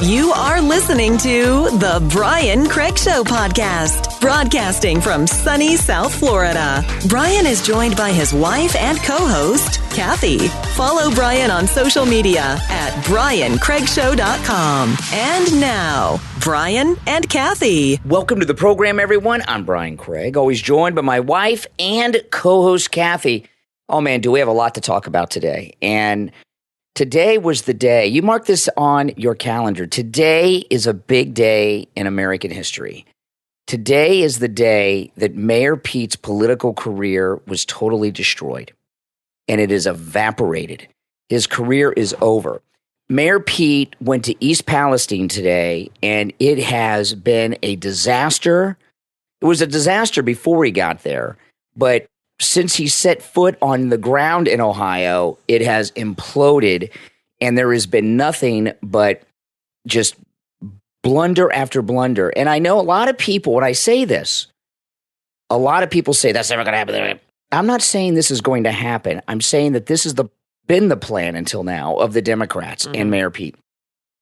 You are listening to The Brian Craig Show podcast, broadcasting from sunny South Florida. Brian is joined by his wife and co-host, Kathy. Follow Brian on social media at BrianCraigShow.com. And now, Brian and Kathy. Welcome to the program, everyone. I'm Brian Craig, always joined by my wife and co-host, Kathy. Oh, man, do we have a lot to talk about today. And today was the day. You mark this on your calendar. Today is a big day in American history. Today is the day that Mayor Pete's political career was totally destroyed, and it is evaporated. His career is over. Mayor Pete went to East Palestine today, and it has been a disaster. It was a disaster before he got there, but since he set foot on the ground in Ohio, it has imploded, and there has been nothing but just blunder after blunder. And I know a lot of people, when I say this, a lot of people say that's never going to happen. I'm not saying this is going to happen. I'm saying that this has been the plan until now of the Democrats and Mayor Pete.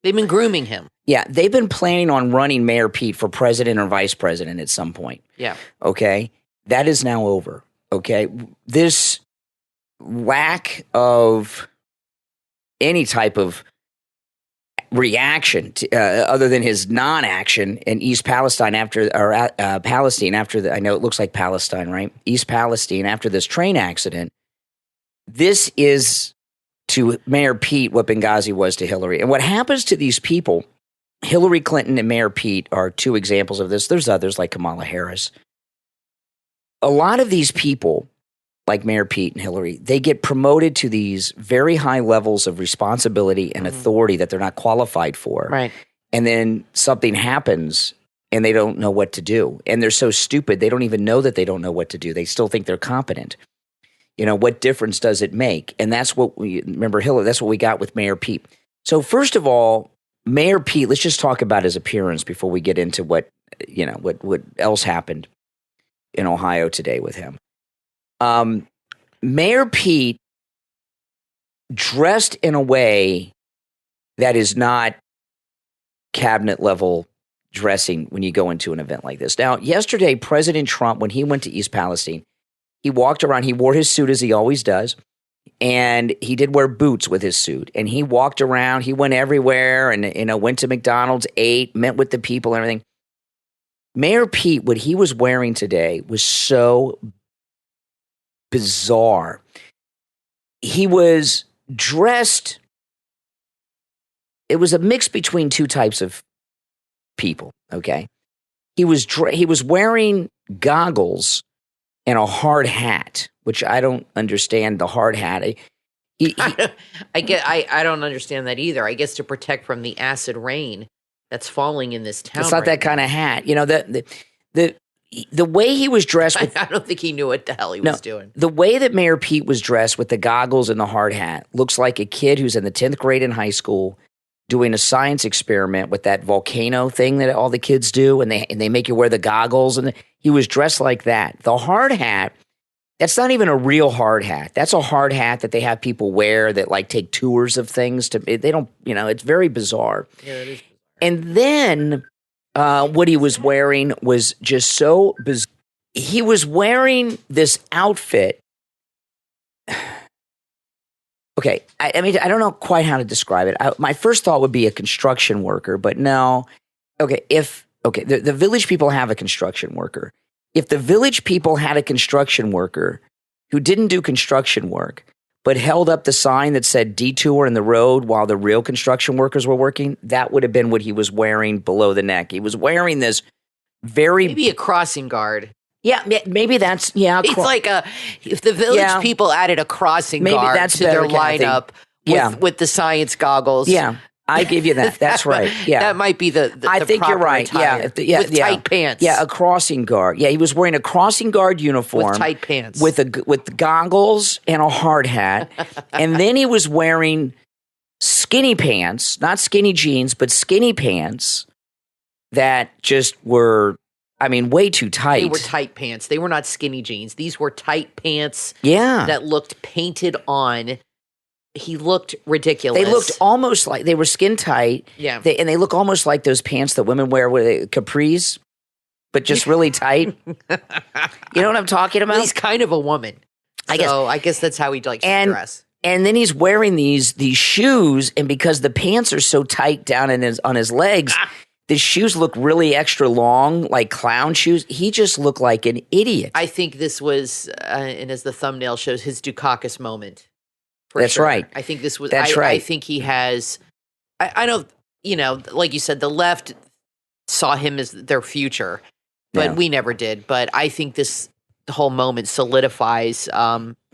They've been grooming him. Yeah, they've been planning on running Mayor Pete for president or vice president at some point. Yeah. Okay? That is now over. Okay, this lack of any type of reaction to, other than his non-action in East Palestine Palestine after I know it looks like Palestine, right? East Palestine after this train accident. This is to Mayor Pete what Benghazi was to Hillary. And what happens to these people, Hillary Clinton and Mayor Pete are two examples of this. There's others like Kamala Harris. A lot of these people, like Mayor Pete and Hillary, they get promoted to these very high levels of responsibility and authority that they're not qualified for. Right. And then something happens and they don't know what to do. And they're so stupid, they don't even know that they don't know what to do. They still think they're competent. You know, what difference does it make? And that's what remember Hillary, that's what we got with Mayor Pete. So first of all, Mayor Pete, let's just talk about his appearance before we get into what else happened in Ohio today with him. Mayor Pete dressed in a way that is not cabinet level dressing when you go into an event like this. Now, yesterday, President Trump, when he went to East Palestine, he walked around, he wore his suit as he always does, and he did wear boots with his suit. And he walked around, he went everywhere and, went to McDonald's, ate, met with the people and everything. Mayor Pete, what he was wearing today was so bizarre. He was dressed, it was a mix between two types of people, okay? He was wearing goggles and a hard hat, which I don't understand the hard hat. I don't understand that either. I guess to protect from the acid rain that's falling in this town. It's not that kind of hat. You know, the way he was dressed. I don't think he knew what the hell he was doing. The way that Mayor Pete was dressed with the goggles and the hard hat looks like a kid who's in the 10th grade in high school doing a science experiment with that volcano thing that all the kids do, and they make you wear the goggles. And he was dressed like that. The hard hat, that's not even a real hard hat. That's a hard hat that they have people wear that like take tours of things. They don't, it's very bizarre. Yeah, it is. And then what he was wearing was just so bizarre. He was wearing this outfit. Okay, I mean, I don't know quite how to describe it. My first thought would be a construction worker, but no. Okay, the village people have a construction worker. If the village people had a construction worker who didn't do construction work, but held up the sign that said detour in the road while the real construction workers were working, that would have been what he was wearing below the neck. He was wearing this maybe a crossing guard. Yeah, maybe that's, It's like if the village people added a crossing guard to their lineup with the science goggles. Yeah, I give you that. That's right. Yeah, that might be the I think you're right. Attire. With tight pants. Yeah, a crossing guard. Yeah, he was wearing a crossing guard uniform with tight pants, with goggles and a hard hat, and then he was wearing skinny pants, not skinny jeans, but skinny pants that just were, I mean, way too tight. They were tight pants. They were not skinny jeans. These were tight pants that looked painted on. he looked ridiculous. They looked almost like they were skin tight. Yeah. And they look almost like those pants that women wear with capris, but just really tight. You know what I'm talking about? Well, he's kind of a woman. I guess that's how he likes to dress. And then he's wearing these shoes, and because the pants are so tight down on his legs, the shoes look really extra long, like clown shoes. He just looked like an idiot. I think this was, and as the thumbnail shows, his Dukakis moment. That's sure. right. I think this was. That's right. I think he has. I don't. Like you said, the left saw him as their future, but we never did. But I think this whole moment solidifies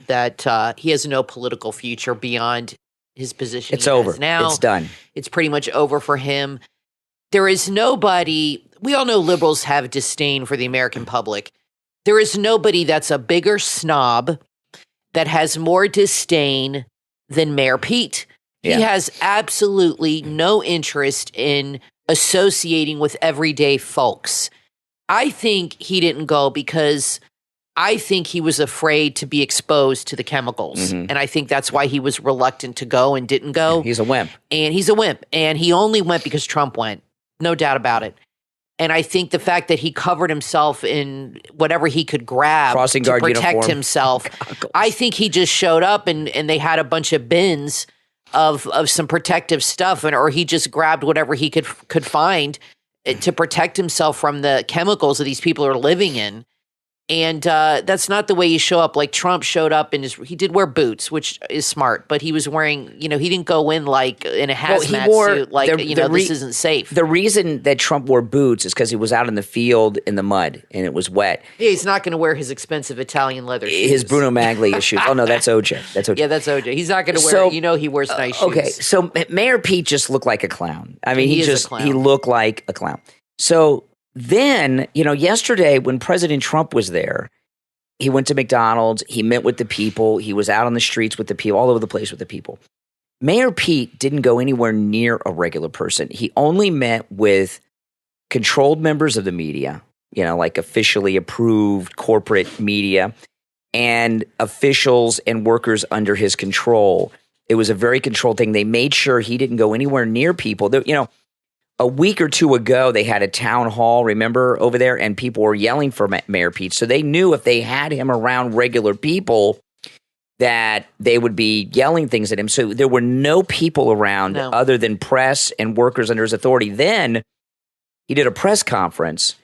that he has no political future beyond his position. It's over now. It's done. It's pretty much over for him. There is nobody. We all know liberals have disdain for the American public. There is nobody that's a bigger snob, that has more disdain than Mayor Pete. Yeah. He has absolutely no interest in associating with everyday folks. I think he didn't go because I think he was afraid to be exposed to the chemicals. Mm-hmm. And I think that's why he was reluctant to go and didn't go. He's a wimp. And he's a wimp. And he only went because Trump went. No doubt about it. And I think the fact that he covered himself in whatever he could grab to protect himself, I think he just showed up and they had a bunch of bins of some protective stuff, or he just grabbed whatever he could find to protect himself from the chemicals that these people are living in. And that's not the way you show up. Like Trump showed up he did wear boots, which is smart, but he was wearing, he didn't go in like in a hazmat suit, like, this isn't safe. The reason that Trump wore boots is because he was out in the field in the mud and it was wet. Yeah, he's not going to wear his expensive Italian leather shoes. His Bruno Maglia shoes. Oh, no, that's OJ. Yeah, that's OJ. He's not going to wear, he wears nice shoes. Okay, so Mayor Pete just looked like a clown. I mean, he looked like a clown. So then, yesterday when President Trump was there, he went to McDonald's, he met with the people, he was out on the streets with the people, all over the place with the people. Mayor Pete didn't go anywhere near a regular person. He only met with controlled members of the media, like officially approved corporate media, and officials and workers under his control. It was a very controlled thing. They made sure he didn't go anywhere near people. A week or two ago, they had a town hall, remember, over there, and people were yelling for Mayor Pete. So they knew if they had him around regular people that they would be yelling things at him. So there were no people around other than press and workers under his authority. Then he did a press conference.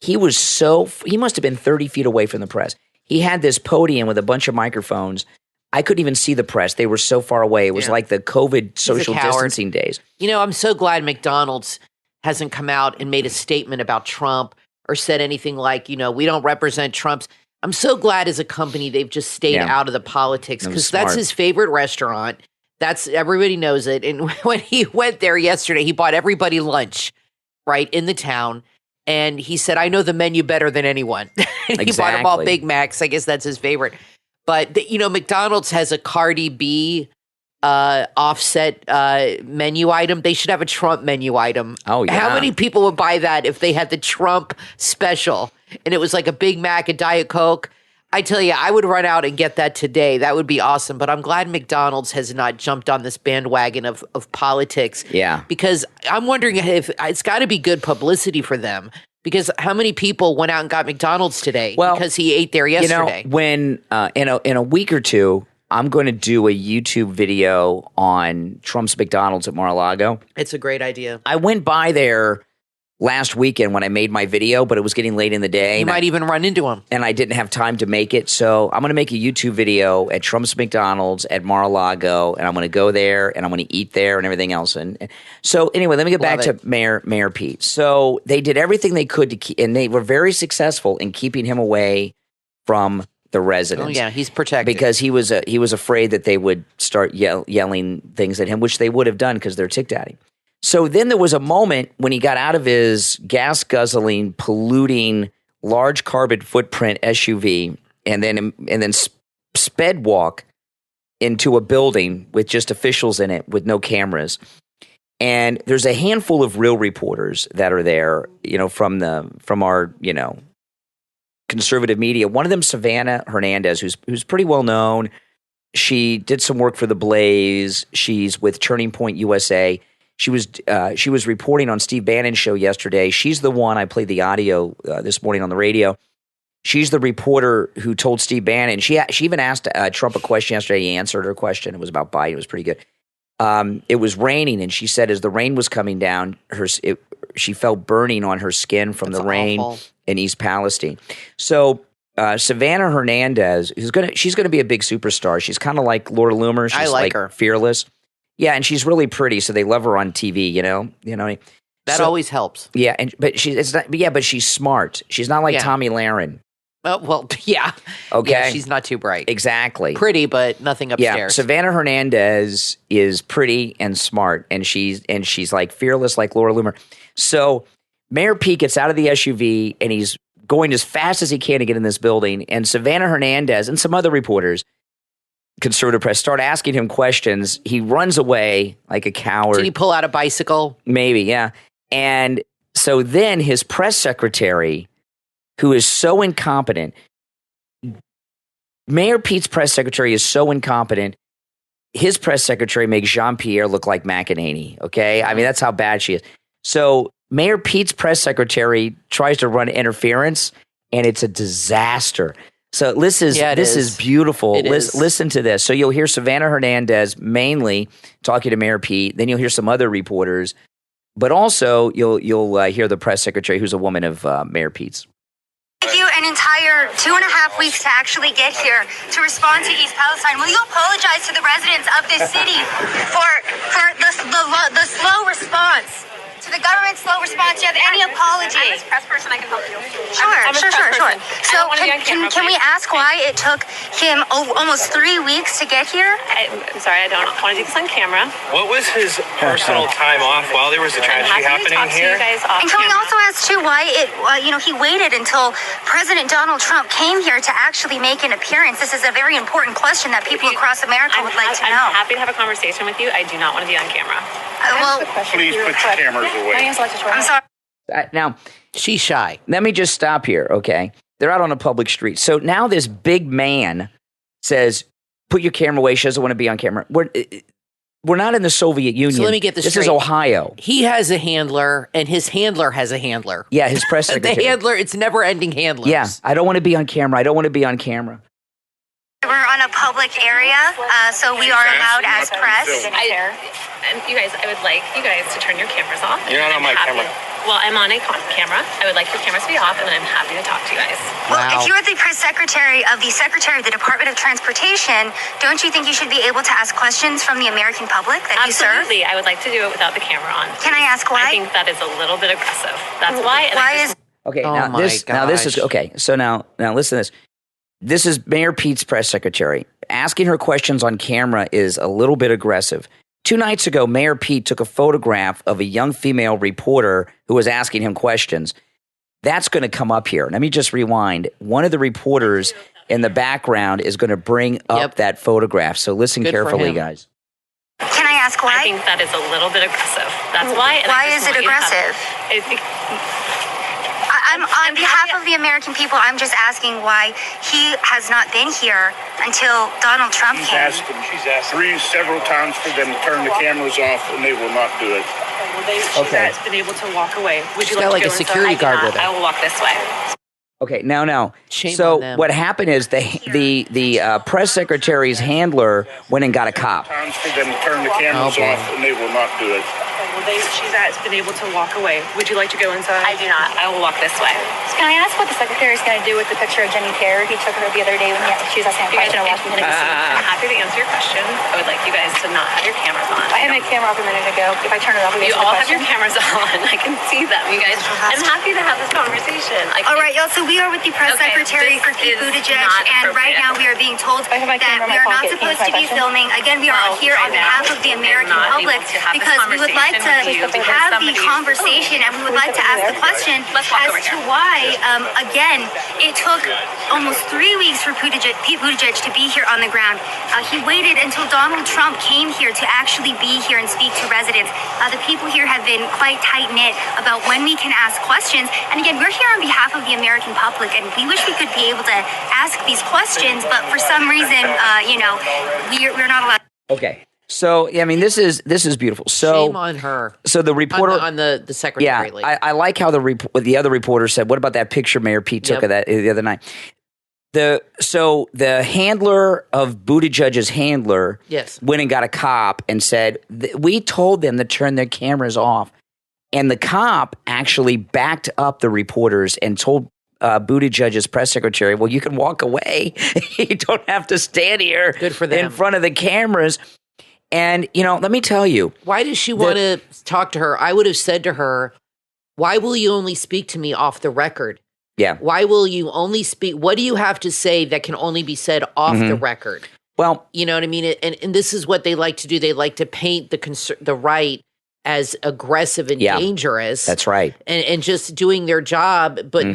He must have been 30 feet away from the press. He had this podium with a bunch of microphones. I couldn't even see the press. They were so far away. It was like the COVID social distancing days. I'm so glad McDonald's hasn't come out and made a statement about Trump or said anything like, we don't represent Trump's. I'm so glad as a company they've just stayed out of the politics because that's his favorite restaurant. Everybody knows it. And when he went there yesterday, he bought everybody lunch, right, in the town. And he said, I know the menu better than anyone. And he bought them all Big Macs. I guess that's his favorite. But, McDonald's has a Cardi B offset menu item. They should have a Trump menu item. Oh, yeah. How many people would buy that if they had the Trump special and it was like a Big Mac, a Diet Coke? I tell you, I would run out and get that today. That would be awesome. But I'm glad McDonald's has not jumped on this bandwagon of politics. Yeah. Because I'm wondering if it's got to be good publicity for them. Because how many people went out and got McDonald's today because he ate there yesterday? When in a week or two, I'm going to do a YouTube video on Trump's McDonald's at Mar-a-Lago. It's a great idea. I went by there last weekend when I made my video, but it was getting late in the day. You might even run into him. And I didn't have time to make it. So I'm going to make a YouTube video at Trump's McDonald's at Mar-a-Lago, and I'm going to go there, and I'm going to eat there and everything else. And so anyway, let me get back to Mayor Pete. So they did everything they could to keep, and they were very successful in keeping him away from the residents. Oh, yeah, he's protected. Because he was afraid that they would start yelling things at him, which they would have done because they're ticked at him. So then there was a moment when he got out of his gas-guzzling, polluting, large carbon footprint SUV and then sped walk into a building with just officials in it with no cameras. And there's a handful of real reporters that are there, from our, conservative media. One of them, Savannah Hernandez, who's pretty well known. She did some work for The Blaze. She's with Turning Point USA. She was reporting on Steve Bannon's show yesterday. She's the one I played the audio this morning on the radio. She's the reporter who told Steve Bannon. She even asked Trump a question yesterday. He answered her question. It was about Biden. It was pretty good. It was raining, and she said as the rain was coming down, she felt burning on her skin from the rain in East Palestine. So Savannah Hernandez, she's gonna be a big superstar. She's kind of like Laura Loomer. She's I like her. Fearless. Yeah, and she's really pretty, so they love her on TV. You know. That always helps. Yeah, but she's smart. She's not like Tommy Lahren. Oh, well, yeah. Okay. Yeah, she's not too bright. Exactly. Pretty, but nothing upstairs. Yeah, Savannah Hernandez is pretty and smart, and she's like fearless like Laura Loomer. So Mayor Pete gets out of the SUV, and he's going as fast as he can to get in this building, and Savannah Hernandez and some other reporters, conservative press, start asking him questions. He runs away like a coward. Did he pull out a bicycle? Maybe, yeah. And so then his press secretary, who is so incompetent, Mayor Pete's press secretary is so incompetent, his press secretary makes Jean-Pierre look like McEnany, okay? I mean, that's how bad she is. So Mayor Pete's press secretary tries to run interference, and it's a disaster. So this is beautiful. Listen to this. So you'll hear Savannah Hernandez mainly talking to Mayor Pete. Then you'll hear some other reporters, but also you'll hear the press secretary, who's a woman of Mayor Pete's. Thank you an entire 2.5 weeks to actually get here to respond to East Palestine. Will you apologize to the residents of this city for the slow response? To the government's slow response, do you have any apology? I'm this press person, I can help you. Sure. So can we ask why it took him almost 3 weeks to get here? I'm sorry, I don't want to do this on camera. What was his personal time off while there was a tragedy happening here? And can we also ask too why he waited until President Donald Trump came here to actually make an appearance? This is a very important question that people across America would like to know. I'm happy to have a conversation with you. I do not want to be on camera. Please put your cameras away. I'm sorry. Now, she's shy. Let me just stop here, okay? They're out on a public street. So now this big man says, put your camera away. She doesn't want to be on camera. We're not in the Soviet Union. So let me get this straight. This is Ohio. He has a handler, and his handler has a handler. Yeah, his press secretary. The handler, it's never-ending handlers. Yeah, I don't want to be on camera. We're on a public area, so we are allowed as press. And you guys, I would like you guys to turn your cameras off. You're not on my camera. Well, I'm on a camera. I would like your cameras to be off, and then I'm happy to talk to you guys. Well, if you're the press secretary of the Secretary of the Department of Transportation, don't you think you should be able to ask questions from the American public that you serve? Absolutely. I would like to do it without the camera on. Can I ask why? I think that is a little bit aggressive. That's why. Okay, now this is okay. So now listen to this. This is Mayor Pete's press secretary. Asking her questions on camera is a little bit aggressive. 2 nights ago, Mayor Pete took a photograph of a young female reporter who was asking him questions. That's going to come up here. Let me just rewind. One of the reporters in the background is going to bring up that photograph. So listen carefully, guys. Can I ask why? I think that is a little bit aggressive. That's why. Why is it aggressive? On behalf of the American people, I'm just asking why he has not been here until Donald Trump came. She's asked several times for them to turn the cameras off, and they will not do it. She's been able to walk away. Would you like to go a security guard with her. I will walk this way. Okay, now. Shame so on them. what happened is the press secretary's handler went and got a cop. Times for them to turn the cameras off, and they will not do it. She's been able to walk away. Would you like to go inside? I do not. I will walk this way. Can I ask what the secretary is going to do with the picture of Jenny Kerr? He took her the other day when she was asking a question and walking in. I'm happy to answer your question. I would like you guys to not have your cameras on. I had my camera off a minute ago. If I turn it off, you all have your cameras on. I can see them. You guys, I'm happy to have this conversation. All right, y'all. So we are with the press secretary for Pete Buttigieg, and right now we are being told that we are not supposed to be filming. Again, we are here on behalf of the American public because we would like like to have the conversation, and we would like to ask the question as to why, again, it took almost 3 weeks for Pete Buttigieg to be here on the ground. He waited until Donald Trump came here to actually be here and speak to residents. The people here have been quite tight-knit about when we can ask questions. And again, we're here on behalf of the American public, and we wish we could be able to ask these questions, but for some reason, we're not allowed. Okay. So, I mean, this is beautiful. So shame on her. So the reporter on the secretary. Yeah, I like how the other reporter said, "What about that picture Mayor Pete took of that the other night?" The handler of Buttigieg's handler went and got a cop and said, "We told them to turn their cameras off," and the cop actually backed up the reporters and told Buttigieg's press secretary, "Well, you can walk away. You don't have to stand here in front of the cameras." And, let me tell you. Why does she want to talk to her? I would have said to her, why will you only speak to me off the record? Yeah. Why will you only speak? What do you have to say that can only be said off the record? Well, you know what I mean? And this is what they like to do. They like to paint the right as aggressive and dangerous. That's right. And just doing their job. But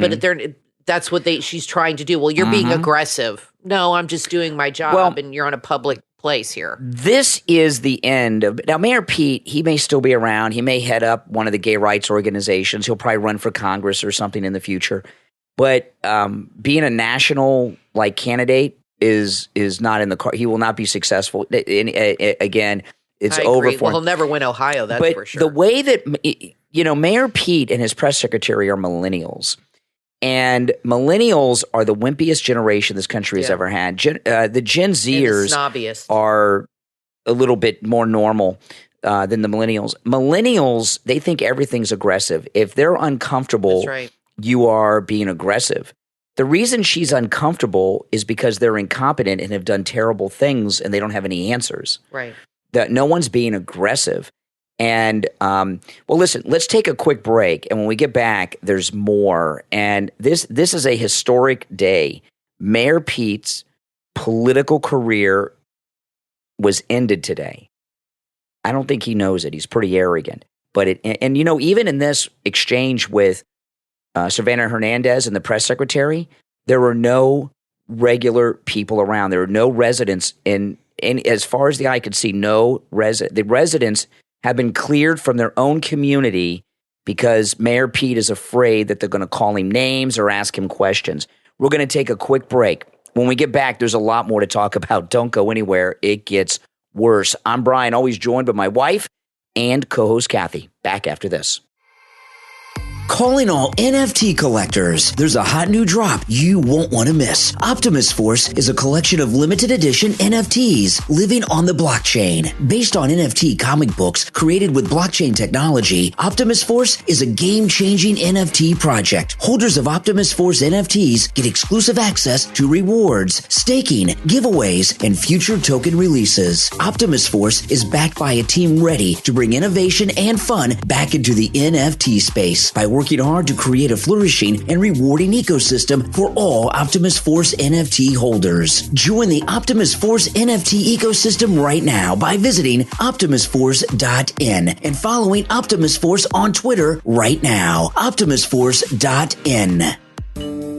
that's what she's trying to do. Well, you're being aggressive. No, I'm just doing my job, and you're on a public place here. This is the end of now. Mayor Pete, he may still be around. He may head up one of the gay rights organizations. He'll probably run for Congress or something in the future. But being a national candidate is not in the car. He will not be successful. Again, it's over for him. He'll never win Ohio. That's for sure. The way that Mayor Pete and his press secretary are millennials. And millennials are the wimpiest generation this country has ever had. The Gen Zers are a little bit more normal than the millennials. Millennials, they think everything's aggressive. If they're uncomfortable, you are being aggressive. The reason she's uncomfortable is because they're incompetent and have done terrible things and they don't have any answers. Right. That no one's being aggressive. And, listen, let's take a quick break. And when we get back, there's more. And this is a historic day. Mayor Pete's political career was ended today. I don't think he knows it. He's pretty arrogant. But even in this exchange with Savannah Hernandez and the press secretary, there were no regular people around. There were no residents in as far as the eye could see, the residents have been cleared from their own community because Mayor Pete is afraid that they're going to call him names or ask him questions. We're going to take a quick break. When we get back, there's a lot more to talk about. Don't go anywhere. It gets worse. I'm Brian, always joined by my wife and co-host Kathy. Back after this. Calling all NFT collectors. There's a hot new drop you won't want to miss. Optimus Force is a collection of limited edition NFTs living on the blockchain. Based on NFT comic books created with blockchain technology, Optimus Force is a game-changing NFT project. Holders of Optimus Force NFTs get exclusive access to rewards, staking, giveaways, and future token releases. Optimus Force is backed by a team ready to bring innovation and fun back into the NFT space by working hard to create a flourishing and rewarding ecosystem for all Optimus Force NFT holders. Join the Optimus Force NFT ecosystem right now by visiting optimusforce.in and following Optimus Force on Twitter right now. optimusforce.in.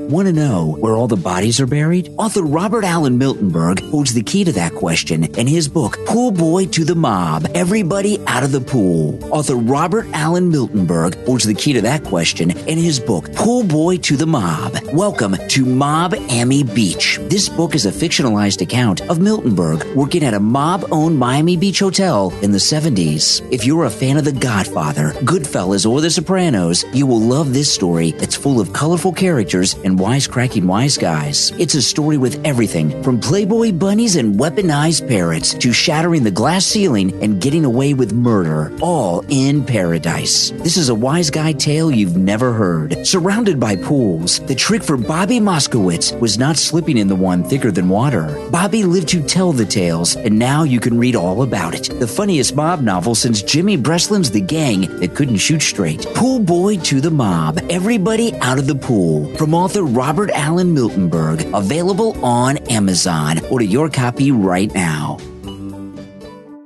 Want to know where all the bodies are buried? Author Robert Allen Miltenberg holds the key to that question in his book, Pool Boy to the Mob, Everybody Out of the Pool. Author Robert Allen Miltenberg holds the key to that question in his book, Pool Boy to the Mob. Welcome to Mob-Ammy Beach. This book is a fictionalized account of Miltenberg working at a mob-owned Miami Beach hotel in the 70s. If you're a fan of The Godfather, Goodfellas, or The Sopranos, you will love this story that's full of colorful characters and wisecracking wise guys. It's a story with everything from Playboy bunnies and weaponized parrots to shattering the glass ceiling and getting away with murder, all in paradise. This is a wise guy tale you've never heard. Surrounded by pools, the trick for Bobby Moskowitz was not slipping in the one thicker than water. Bobby lived to tell the tales, and now you can read all about it. The funniest mob novel since Jimmy Breslin's The Gang That Couldn't Shoot Straight. Pool Boy to the Mob, Everybody Out of the Pool. From author Robert Allen Miltenberg, available on Amazon. Order your copy right now.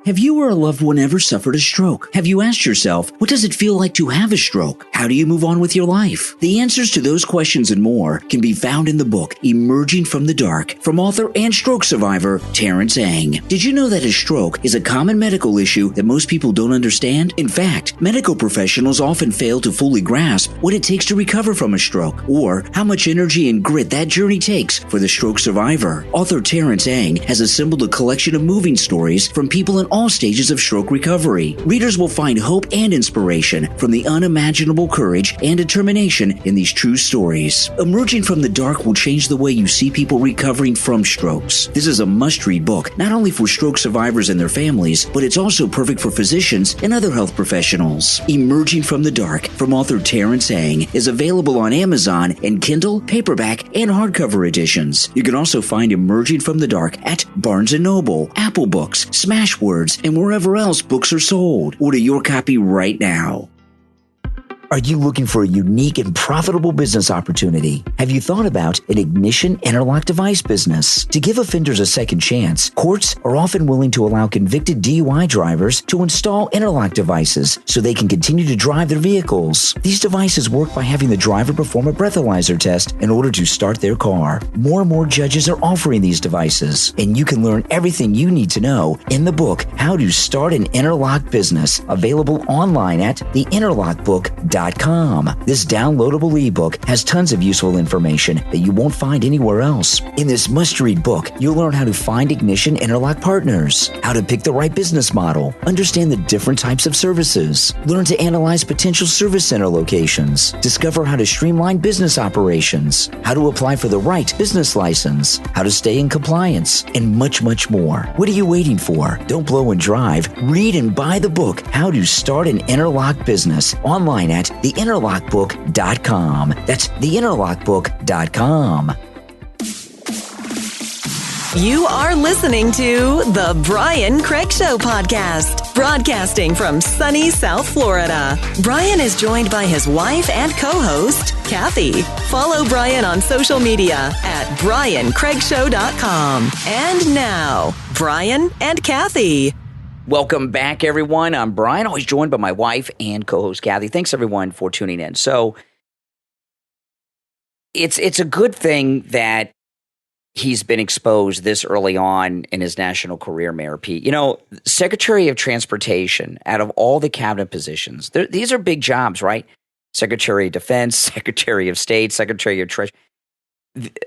Have you or a loved one ever suffered a stroke? Have you asked yourself, what does it feel like to have a stroke? How do you move on with your life? The answers to those questions and more can be found in the book Emerging from the Dark from author and stroke survivor Terrence Ng. Did you know that a stroke is a common medical issue that most people don't understand? In fact, medical professionals often fail to fully grasp what it takes to recover from a stroke or how much energy and grit that journey takes for the stroke survivor. Author Terrence Ng has assembled a collection of moving stories from people in all stages of stroke recovery. Readers will find hope and inspiration from the unimaginable courage and determination in these true stories. Emerging from the Dark will change the way you see people recovering from strokes. This is a must-read book, not only for stroke survivors and their families, but it's also perfect for physicians and other health professionals. Emerging from the Dark from author Terrence Ng is available on Amazon in Kindle, paperback, and hardcover editions. You can also find Emerging from the Dark at Barnes & Noble, Apple Books, Smashwords, and wherever else books are sold. Order your copy right now. Are you looking for a unique and profitable business opportunity? Have you thought about an ignition interlock device business? To give offenders a second chance, courts are often willing to allow convicted DUI drivers to install interlock devices so they can continue to drive their vehicles. These devices work by having the driver perform a breathalyzer test in order to start their car. More and more judges are offering these devices, and you can learn everything you need to know in the book, How to Start an Interlock Business, available online at theinterlockbook.com. This downloadable ebook has tons of useful information that you won't find anywhere else. In this must-read book, you'll learn how to find ignition interlock partners, how to pick the right business model, understand the different types of services, learn to analyze potential service center locations, discover how to streamline business operations, how to apply for the right business license, how to stay in compliance, and much, much more. What are you waiting for? Don't blow and drive. Read and buy the book, How to Start an Interlock Business, online at theinterlockbook.com. That's theinterlockbook.com. You are listening to The Brian Craig Show podcast, broadcasting from sunny South Florida. Brian is joined by his wife and co-host, Kathy. Follow Brian on social media at briancraigshow.com. And now, Brian and Kathy. Welcome back, everyone. I'm Brian, always joined by my wife and co-host Kathy. Thanks, everyone, for tuning in. So it's a good thing that he's been exposed this early on in his national career, Mayor Pete. You know, Secretary of Transportation, out of all the cabinet positions, these are big jobs, right? Secretary of Defense, Secretary of State, Secretary of Treasury.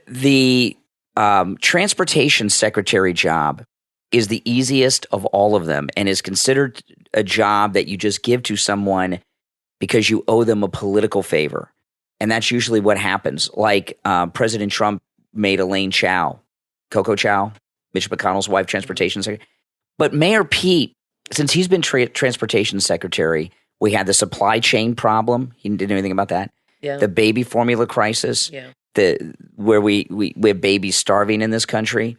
The Transportation Secretary job is the easiest of all of them and is considered a job that you just give to someone because you owe them a political favor. And that's usually what happens. Like President Trump made Elaine Chao, Coco Chao, Mitch McConnell's wife, Transportation Secretary. But Mayor Pete, since he's been Transportation Secretary, we had the supply chain problem. He didn't do anything about that. Yeah. The baby formula crisis. Yeah. Where we have babies starving in this country.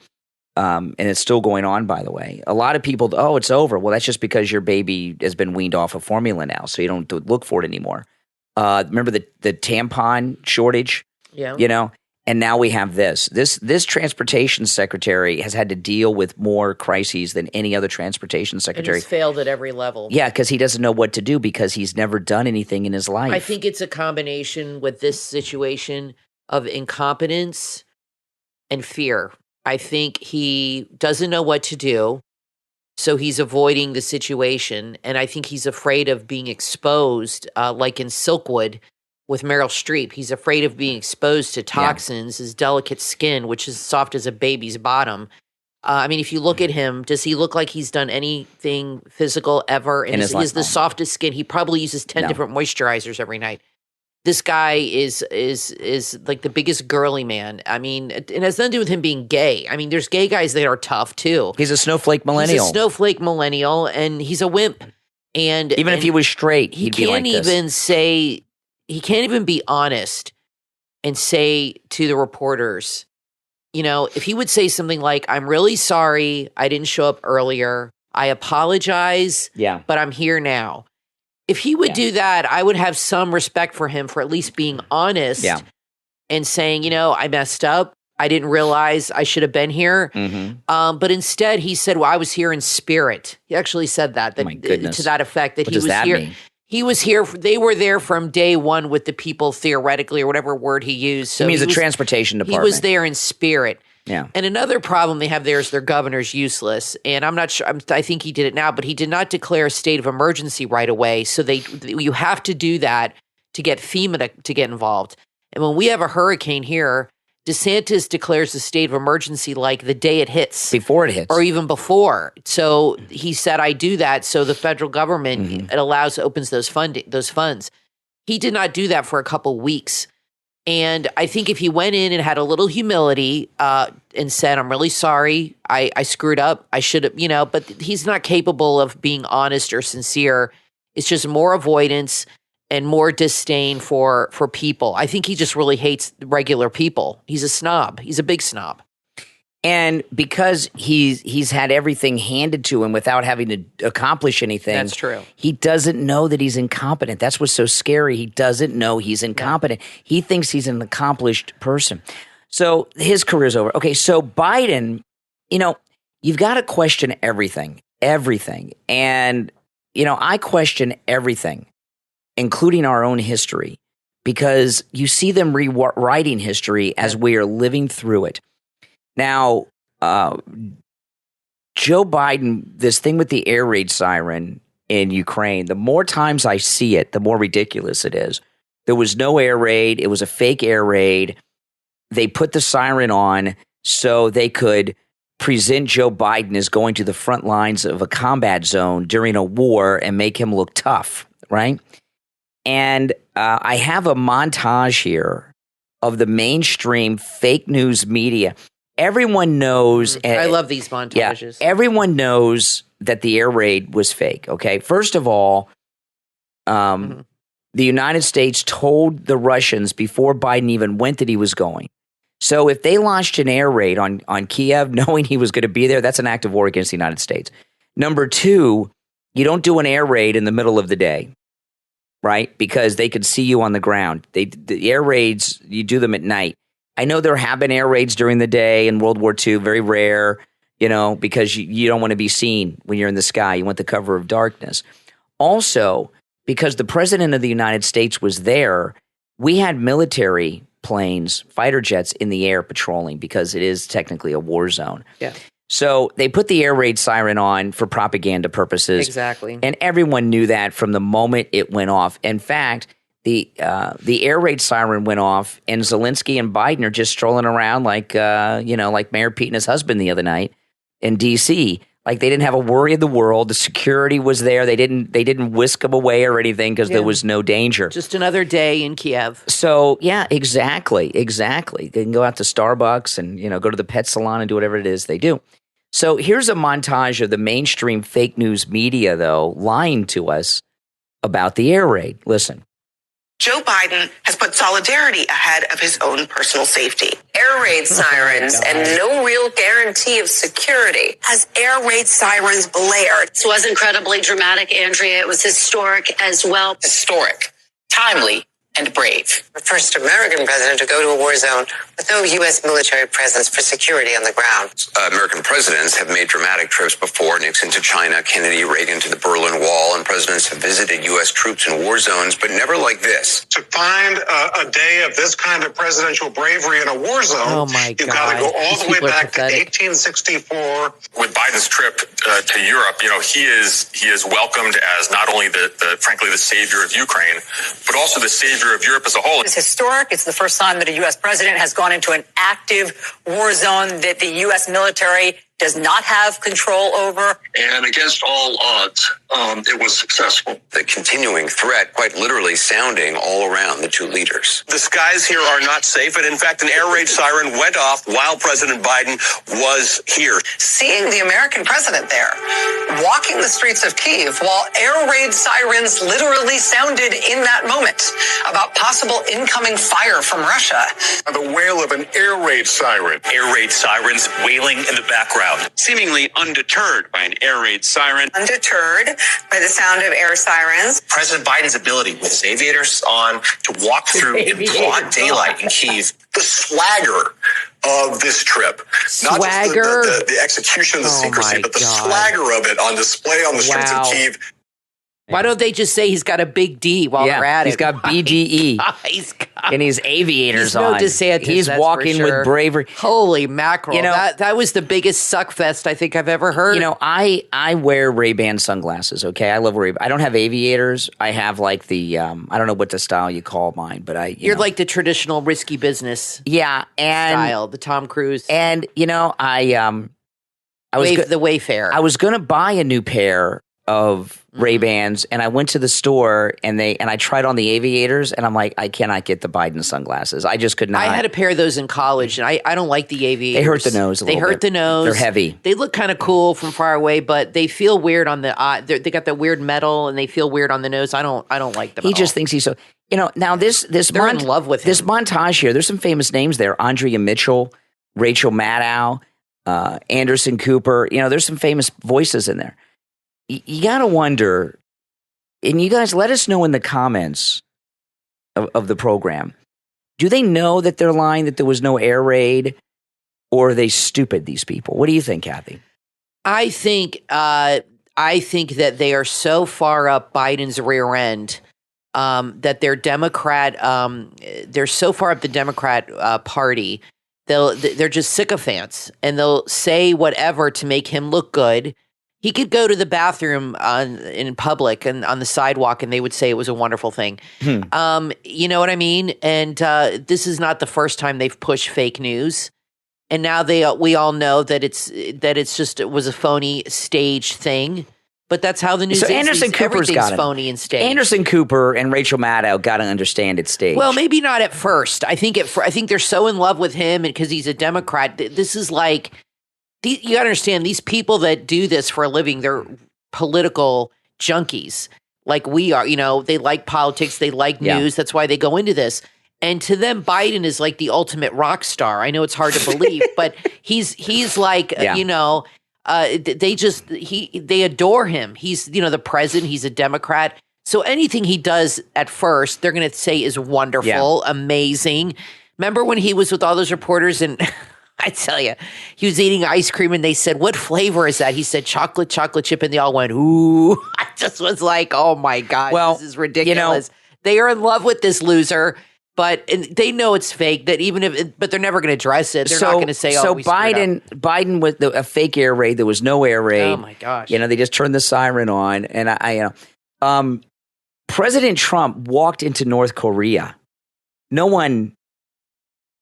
And it's still going on, by the way. A lot of people, oh, it's over. Well, that's just because your baby has been weaned off of formula now, so you don't look for it anymore. Remember the tampon shortage? Yeah. You know? And now we have this. This transportation secretary has had to deal with more crises than any other transportation secretary. And he's failed at every level. Yeah, because he doesn't know what to do because he's never done anything in his life. I think it's a combination with this situation of incompetence and fear. I think he doesn't know what to do, so he's avoiding the situation. And I think he's afraid of being exposed, like in Silkwood with Meryl Streep. He's afraid of being exposed to toxins, his delicate skin, which is soft as a baby's bottom. I mean, if you look at him, does he look like he's done anything physical ever? And he has the softest skin. He probably uses 10 different moisturizers every night. This guy is like the biggest girly man. I mean, it has nothing to do with him being gay. I mean, there's gay guys that are tough too. He's a snowflake millennial. He's a snowflake millennial, and he's a wimp. And if he was straight, he'd be like this. He can't even be honest and say to the reporters, you know, if he would say something like, "I'm really sorry, I didn't show up earlier. I apologize, but I'm here now." If he would do that, I would have some respect for him for at least being honest and saying, you know, I messed up. I didn't realize I should have been here. Mm-hmm. But instead, he said, well, I was here in spirit. He actually said that My goodness. to that effect, that What he does was that here. mean? He was here. They were there from day one with the people, theoretically, or whatever word he used. So it means the transportation department. He was there in spirit. Yeah. And another problem they have there is their governor's useless. And I'm not sure. I think he did it now, but he did not declare a state of emergency right away. So you have to do that to get FEMA to get involved. And when we have a hurricane here, DeSantis declares a state of emergency like the day it hits. Before it hits. Or even before. So he said, I do that so the federal government, it opens those funds. He did not do that for a couple weeks. And I think if he went in and had a little humility and said, I'm really sorry, I screwed up, I should have, but he's not capable of being honest or sincere. It's just more avoidance and more disdain for people. I think he just really hates regular people. He's a snob. He's a big snob. And because he's had everything handed to him without having to accomplish anything. That's true. He doesn't know that he's incompetent. That's what's so scary. He doesn't know he's incompetent. Yeah. He thinks he's an accomplished person. So his career's over. Okay, so Biden, you've got to question everything. And, I question everything, including our own history, because you see them rewriting history as we are living through it. Now, Joe Biden, this thing with the air raid siren in Ukraine, the more times I see it, the more ridiculous it is. There was no air raid. It was a fake air raid. They put the siren on so they could present Joe Biden as going to the front lines of a combat zone during a war and make him look tough, right? And I have a montage here of the mainstream fake news media. Everyone knows. I love these montages. Yeah, everyone knows that the air raid was fake. Okay. First of all, the United States told the Russians before Biden even went that he was going. So if they launched an air raid on Kiev, knowing he was going to be there, that's an act of war against the United States. Number two, you don't do an air raid in the middle of the day, right? Because they could see you on the ground. The air raids, you do them at night. I know there have been air raids during the day in World War II, very rare, because you don't want to be seen when you're in the sky. You want the cover of darkness. Also, because the president of the United States was there, we had military planes, fighter jets in the air patrolling because it is technically a war zone. Yeah. So they put the air raid siren on for propaganda purposes. Exactly. And everyone knew that from the moment it went off. In fact, the air raid siren went off, and Zelensky and Biden are just strolling around like Mayor Pete and his husband the other night in D.C. Like they didn't have a worry in the world. The security was there. They didn't whisk them away or anything because there was no danger. Just another day in Kiev. So yeah, exactly. They can go out to Starbucks and go to the pet salon and do whatever it is they do. So here's a montage of the mainstream fake news media, though, lying to us about the air raid. Listen. Joe Biden has put solidarity ahead of his own personal safety. Air raid sirens and no real guarantee of security as air raid sirens blared. This was incredibly dramatic, Andrea. It was historic as well. Historic, timely, and brave. The first American president to go to a war zone with no U.S. military presence for security on the ground. American presidents have made dramatic trips before, Nixon to China, Kennedy, Reagan to the Berlin Wall, and presidents have visited U.S. troops in war zones, but never like this. To find a day of this kind of presidential bravery in a war zone, you've got to go all the way back to 1864. With Biden's trip to Europe, he is welcomed as not only frankly the savior of Ukraine, but also the savior of Europe as a whole. It's historic. It's the first time that a U.S. president has gone into an active war zone that the U.S. military does not have control over. And against all odds, it was successful. The continuing threat quite literally sounding all around the two leaders. The skies here are not safe, and in fact, an air raid siren went off while President Biden was here. Seeing the American president there, walking the streets of Kyiv while air raid sirens literally sounded in that moment about possible incoming fire from Russia. The wail of an air raid siren. Air raid sirens wailing in the background. Seemingly undeterred by an air raid siren. Undeterred by the sound of air sirens. President Biden's ability with his aviators on to walk through in broad daylight in Kyiv. The swagger of this trip. Not just the execution of the secrecy, but the swagger of it on display on the streets of Kyiv. Why don't they just say he's got a big D while they're at it? He's got BGE. And he's aviators on. DeSantis, he's walking with bravery. Holy mackerel. That was the biggest suck fest I think I've ever heard. I wear Ray-Ban sunglasses, okay? I love Ray-Ban. I don't have aviators. I have like the, I don't know what the style you call mine, but You're like the traditional risky business style, the Tom Cruise. And, I was the Wayfarer. I was going to buy a new pair of Ray-Bans, and I went to the store and I tried on the aviators, and I'm like, I cannot get the Biden sunglasses. I just could not. I had a pair of those in college, and I don't like the aviators. They hurt the nose a little bit. They hurt the nose. They're heavy. They look kind of cool from far away, but they feel weird on the eye. They got that weird metal, and they feel weird on the nose. I don't like them. He just thinks he's so. Now they're in love with him. This montage here. There's some famous names there: Andrea Mitchell, Rachel Maddow, Anderson Cooper. There's some famous voices in there. You got to wonder, and you guys let us know in the comments of the program, do they know that they're lying, that there was no air raid, or are they stupid, these people? What do you think, Kathy? I think that they are so far up Biden's rear end that they're Democrat. They're so far up the Democrat Party. They're just sycophants, and they'll say whatever to make him look good. He could go to the bathroom in public and on the sidewalk, and they would say it was a wonderful thing. You know what I mean? And this is not the first time they've pushed fake news. And now we all know that it was a phony stage thing. But that's how the news is. Anderson Cooper's got it. Phony and staged. Anderson Cooper and Rachel Maddow got to understand it's staged. Well, maybe not at first. I think they're so in love with him because he's a Democrat. This is like. You got to understand, these people that do this for a living, they're political junkies like we are. They like politics. They like news. That's why they go into this. And to them, Biden is like the ultimate rock star. I know it's hard to believe, but he's like, they adore him. He's, the president. He's a Democrat. So anything he does at first, they're going to say is wonderful, amazing. Remember when he was with all those reporters and... I tell you, he was eating ice cream and they said, "What flavor is that?" He said, chocolate chip. And they all went, "Ooh." I just was like, oh my God, this is ridiculous. They are in love with this loser, but they know it's fake, but they're never going to address it. They're not going to say, so Biden with a fake air raid, there was no air raid. Oh my gosh. They just turned the siren on. And President Trump walked into North Korea. No one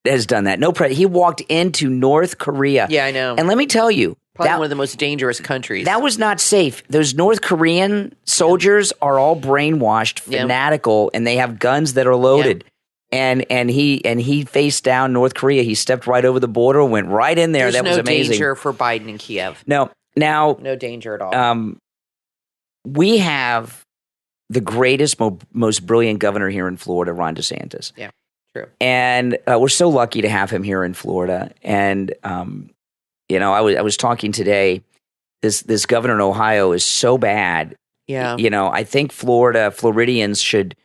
has done that. He walked into North Korea. Yeah, I know. And let me tell you, probably one of the most dangerous countries. That was not safe. Those North Korean soldiers are all brainwashed, fanatical, and they have guns that are loaded. And he faced down North Korea. He stepped right over the border, went right in there. That was amazing. There's no danger for Biden in Kiev. No danger at all. We have the greatest, most brilliant governor here in Florida, Ron DeSantis. Yeah. True. And we're so lucky to have him here in Florida. And, I was talking today, this governor in Ohio is so bad. Yeah. I think Floridians should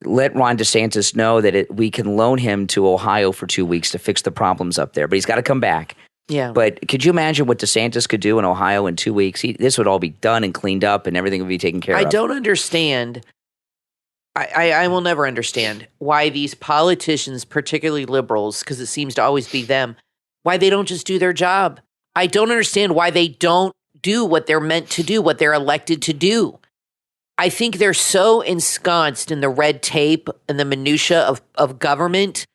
let Ron DeSantis know that we can loan him to Ohio for 2 weeks to fix the problems up there. But he's got to come back. Yeah. But could you imagine what DeSantis could do in Ohio in 2 weeks? This would all be done and cleaned up and everything would be taken care of. I don't understand. I will never understand why these politicians, particularly liberals, because it seems to always be them, why they don't just do their job. I don't understand why they don't do what they're meant to do, what they're elected to do. I think they're so ensconced in the red tape and the minutia of government.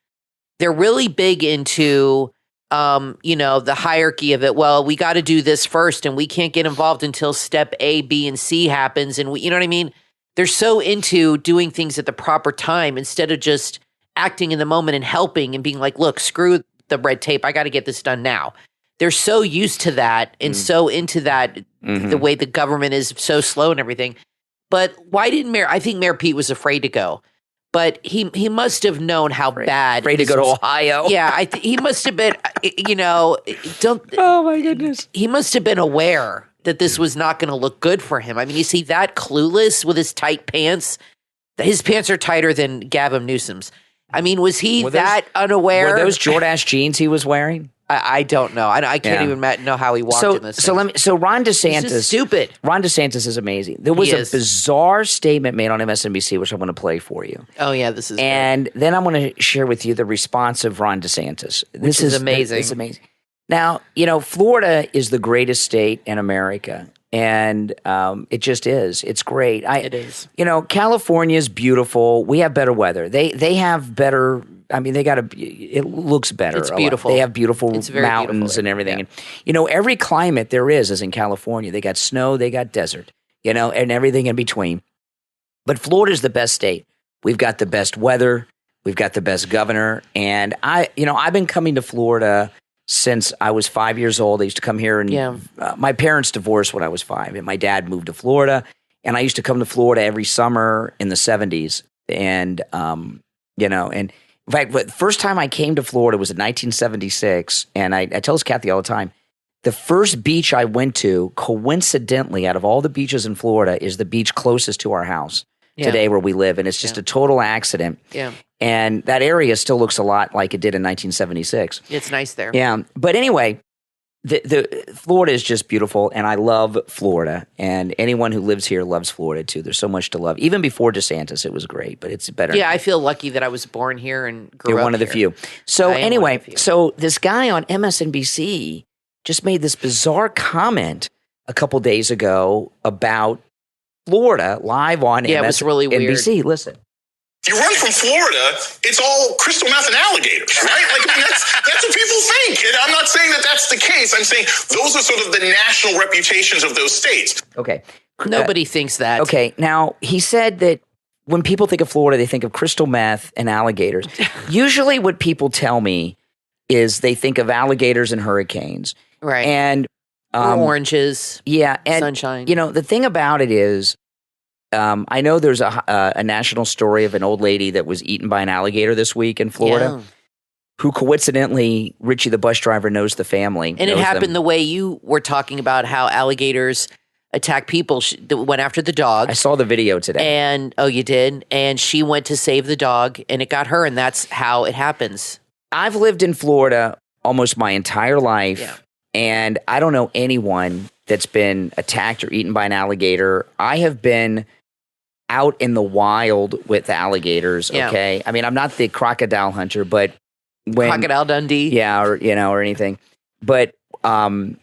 They're really big into, the hierarchy of it. Well, we got to do this first, and we can't get involved until step A, B, and C happens. And you know what I mean? They're so into doing things at the proper time instead of just acting in the moment and helping and being like, look, screw the red tape. I got to get this done now. They're so used to that and so into that, the way the government is so slow and everything. But why didn't I think Mayor Pete was afraid to go. But he must have known how bad. Afraid to go to Ohio. Yeah, he must have been, oh, my goodness. He must have been aware that this was not going to look good for him. I mean, is he that clueless with his tight pants? His pants are tighter than Gavin Newsom's. I mean, was he unaware? Were those Jordache jeans he was wearing? I don't know. I can't even know how he walked in this. So Ron DeSantis. This is stupid. Ron DeSantis is amazing. There was a bizarre statement made on MSNBC, which I'm going to play for you. Oh yeah, this is. And then I'm going to share with you the response of Ron DeSantis. This is amazing. It's amazing. Now, Florida is the greatest state in America. And it just is. It's great. It is. California is beautiful. We have better weather. They have better. I mean, it looks better. It's beautiful. They have beautiful mountains and everything. Yeah. And, every climate there is in California. They got snow, they got desert, and everything in between. But Florida is the best state. We've got the best weather. We've got the best governor. And I've been coming to Florida since I was 5 years old. I used to come here, and my parents divorced when I was 5, and my dad moved to Florida, and I used to come to Florida every summer in the 70s. And, and in fact, the first time I came to Florida was in 1976, and I tell this Kathy all the time, the first beach I went to, coincidentally, out of all the beaches in Florida, is the beach closest to our house today where we live, and it's just a total accident. Yeah. And that area still looks a lot like it did in 1976. It's nice there. Yeah. But anyway, the Florida is just beautiful, and I love Florida. And anyone who lives here loves Florida too. There's so much to love. Even before DeSantis, it was great, but it's better. Yeah, I feel lucky that I was born here and grew up You're one of the here. few. So anyway, so this guy on MSNBC just made this bizarre comment a couple days ago about Florida live on it was really weird. NBC. Listen. You run from Florida, it's all crystal meth and alligators, right? That's what people think. And I'm not saying that that's the case. I'm saying those are sort of the national reputations of those states. Okay. Nobody thinks that. Okay. Now, he said that when people think of Florida, they think of crystal meth and alligators. Usually what people tell me is they think of alligators and hurricanes. Right. And oranges. Yeah. And, sunshine. The thing about it is, I know there's a national story of an old lady that was eaten by an alligator this week in Florida, who coincidentally, Richie the bus driver knows the family. And it happened the way you were talking about how alligators attack people. She went after the dog. I saw the video today. And, oh, you did? And she went to save the dog, and it got her, and that's how it happens. I've lived in Florida almost my entire life, and I don't know anyone that's been attacked or eaten by an alligator. I have been out in the wild with alligators, okay? I mean, I'm not the crocodile hunter, but when Crocodile Dundee. or anything. But who's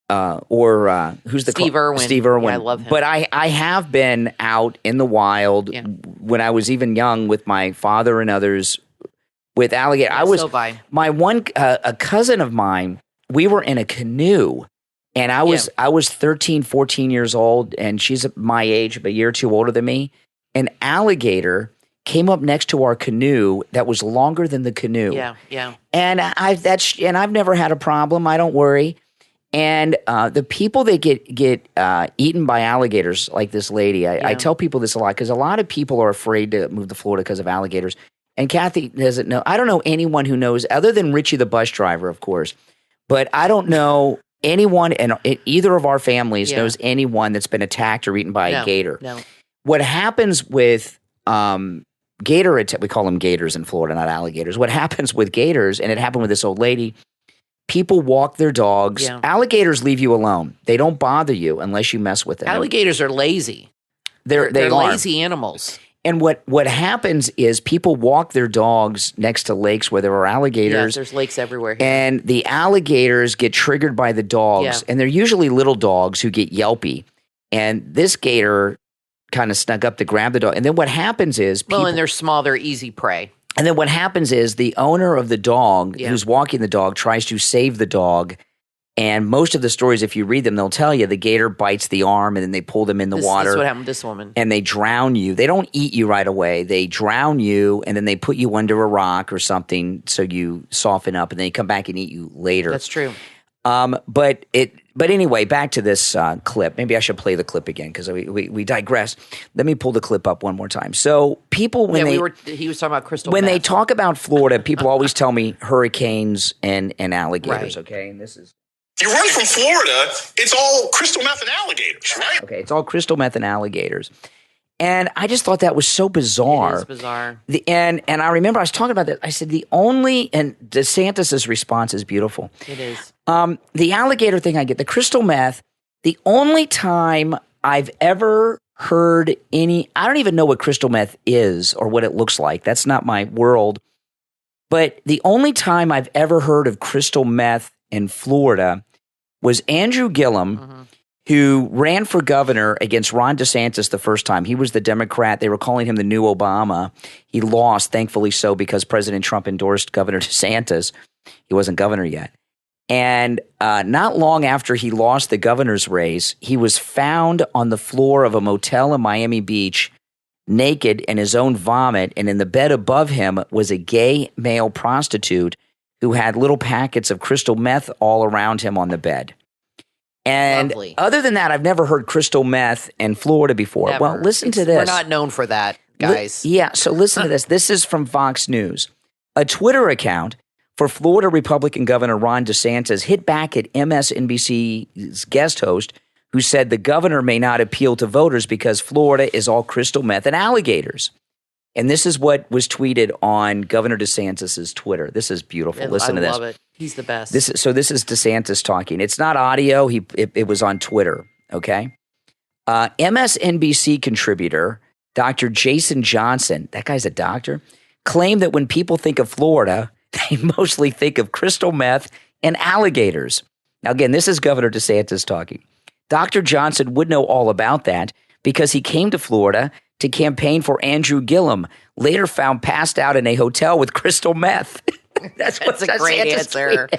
the Steve Irwin. Steve Irwin. Yeah, I love him. But I have been out in the wild when I was even young with my father and others with alligator. My a cousin of mine, we were in a canoe. And I was 13, 14 years old, and she's my age, but a year or two older than me. An alligator came up next to our canoe that was longer than the canoe. Yeah. And I've never had a problem. I don't worry. And the people that get eaten by alligators, like this lady, I tell people this a lot because a lot of people are afraid to move to Florida because of alligators. And Kathy doesn't know. I don't know anyone who knows, other than Richie the bus driver, of course. But I don't know anyone in either of our families knows anyone that's been attacked or eaten by a gator. No. What happens with gator attack, we call them gators in Florida, not alligators. What happens with gators, and it happened with this old lady, people walk their dogs. Yeah. Alligators leave you alone. They don't bother you unless you mess with them. Alligators are lazy. They're lazy animals. And what happens is people walk their dogs next to lakes where there are alligators. Yes, there's lakes everywhere here. And the alligators get triggered by the dogs. And they're usually little dogs who get yelpy. And this gator kind of snuck up to grab the dog. And then what happens is and they're small, they're easy prey. And then what happens is the owner of the dog who's walking the dog tries to save the dog. And most of the stories, if you read them, they'll tell you the gator bites the arm and then they pull them in the water. This is what happened to this woman. And they drown you. They don't eat you right away. They drown you and then they put you under a rock or something so you soften up and then they come back and eat you later. That's true. But anyway, back to this clip. Maybe I should play the clip again because we digress. Let me pull the clip up one more time. So people, he was talking about crystal when meth. they talk about Florida, people always tell me hurricanes and alligators, okay? And this is... You run from Florida, it's all crystal meth and alligators, right? Okay, it's all crystal meth and alligators. And I just thought that was so bizarre. It is bizarre. And I remember I was talking about that. I said and DeSantis' response is beautiful. It is. The alligator thing I get, the crystal meth, the only time I've ever heard I don't even know what crystal meth is or what it looks like. That's not my world. But the only time I've ever heard of crystal meth in Florida was Andrew Gillum, who ran for governor against Ron DeSantis the first time. He was the Democrat. They were calling him the new Obama. He lost, thankfully so, because President Trump endorsed Governor DeSantis. He wasn't governor yet. And not long after he lost the governor's race, he was found on the floor of a motel in Miami Beach, naked in his own vomit, and in the bed above him was a gay male prostitute who had little packets of crystal meth all around him on the bed. And other than that, I've never heard crystal meth in Florida before. Never. Well, listen to this. We're not known for that, guys. So listen to this. This is from Fox News. A Twitter account for Florida Republican Governor Ron DeSantis hit back at MSNBC's guest host, who said the governor may not appeal to voters because Florida is all crystal meth and alligators. And this is what was tweeted on Governor DeSantis' Twitter. This is beautiful. Listen to this. I love it. He's the best. This is DeSantis talking. It's not audio. It was on Twitter, okay? MSNBC contributor Dr. Jason Johnson, that guy's a doctor, claimed that when people think of Florida, they mostly think of crystal meth and alligators. Now, again, this is Governor DeSantis talking. Dr. Johnson would know all about that because he came to Florida to campaign for Andrew Gillum, later found passed out in a hotel with crystal meth. That's a great answer.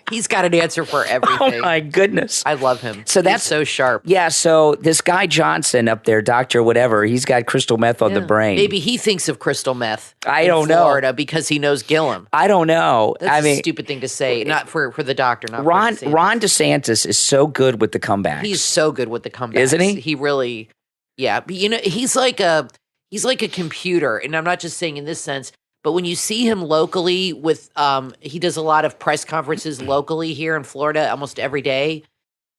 He's got an answer for everything. Oh, my goodness. I love him. So He's so sharp. Yeah, so this guy Johnson up there, doctor whatever, he's got crystal meth on the brain. Maybe he thinks of crystal meth I don't know. Florida because he knows Gillum. I don't know. That's a stupid thing to say. Not for the doctor. Not Ron for DeSantis. Ron DeSantis is so good with the comebacks. He's so good with the comebacks. Isn't he? He really, yeah. But, he's like a computer. And I'm not just saying in this sense, but when you see him locally with, he does a lot of press conferences locally here in Florida almost every day.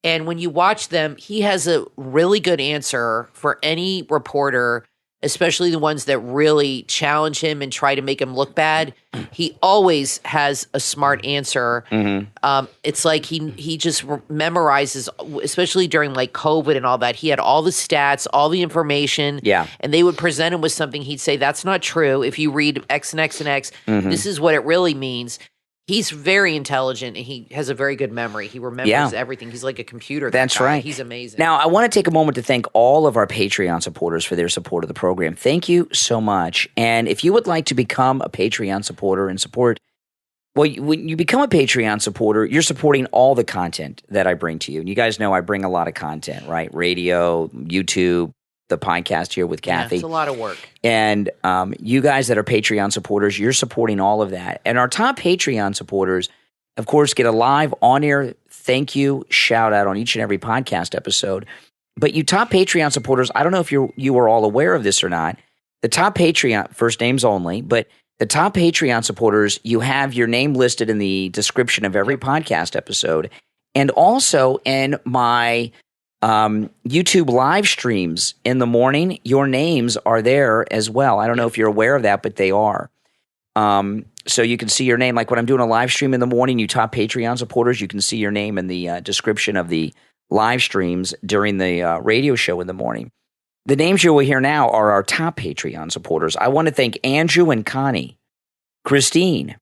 And when you watch them, he has a really good answer for any reporter, especially the ones that really challenge him and try to make him look bad. He always has a smart answer. Mm-hmm. It's like he just memorizes, especially during like COVID and all that. He had all the stats, all the information. Yeah. And they would present him with something. He'd say, that's not true. If you read X and X and X, this is what it really means. He's very intelligent and he has a very good memory. He remembers everything. He's like a computer. That's right. He's amazing. Now, I want to take a moment to thank all of our Patreon supporters for their support of the program. Thank you so much. And if you would like to become a Patreon supporter and support, well, when you become a Patreon supporter, you're supporting all the content that I bring to you. And you guys know I bring a lot of content, right? Radio, YouTube, the podcast here with Kathy. Yeah, it's a lot of work. And you guys that are Patreon supporters, you're supporting all of that. And our top Patreon supporters, of course, get a live on-air thank you shout out on each and every podcast episode. But you top Patreon supporters, I don't know if you are all aware of this or not. The top Patreon, first names only, but the top Patreon supporters, you have your name listed in the description of every podcast episode. And also in my YouTube live streams in the morning, your names are there as well. I don't know if you're aware of that, but they are. So you can see your name. Like when I'm doing a live stream in the morning, you top Patreon supporters, you can see your name in the description of the live streams during the radio show in the morning. The names you will hear now are our top Patreon supporters. I want to thank Andrew and Connie. Christine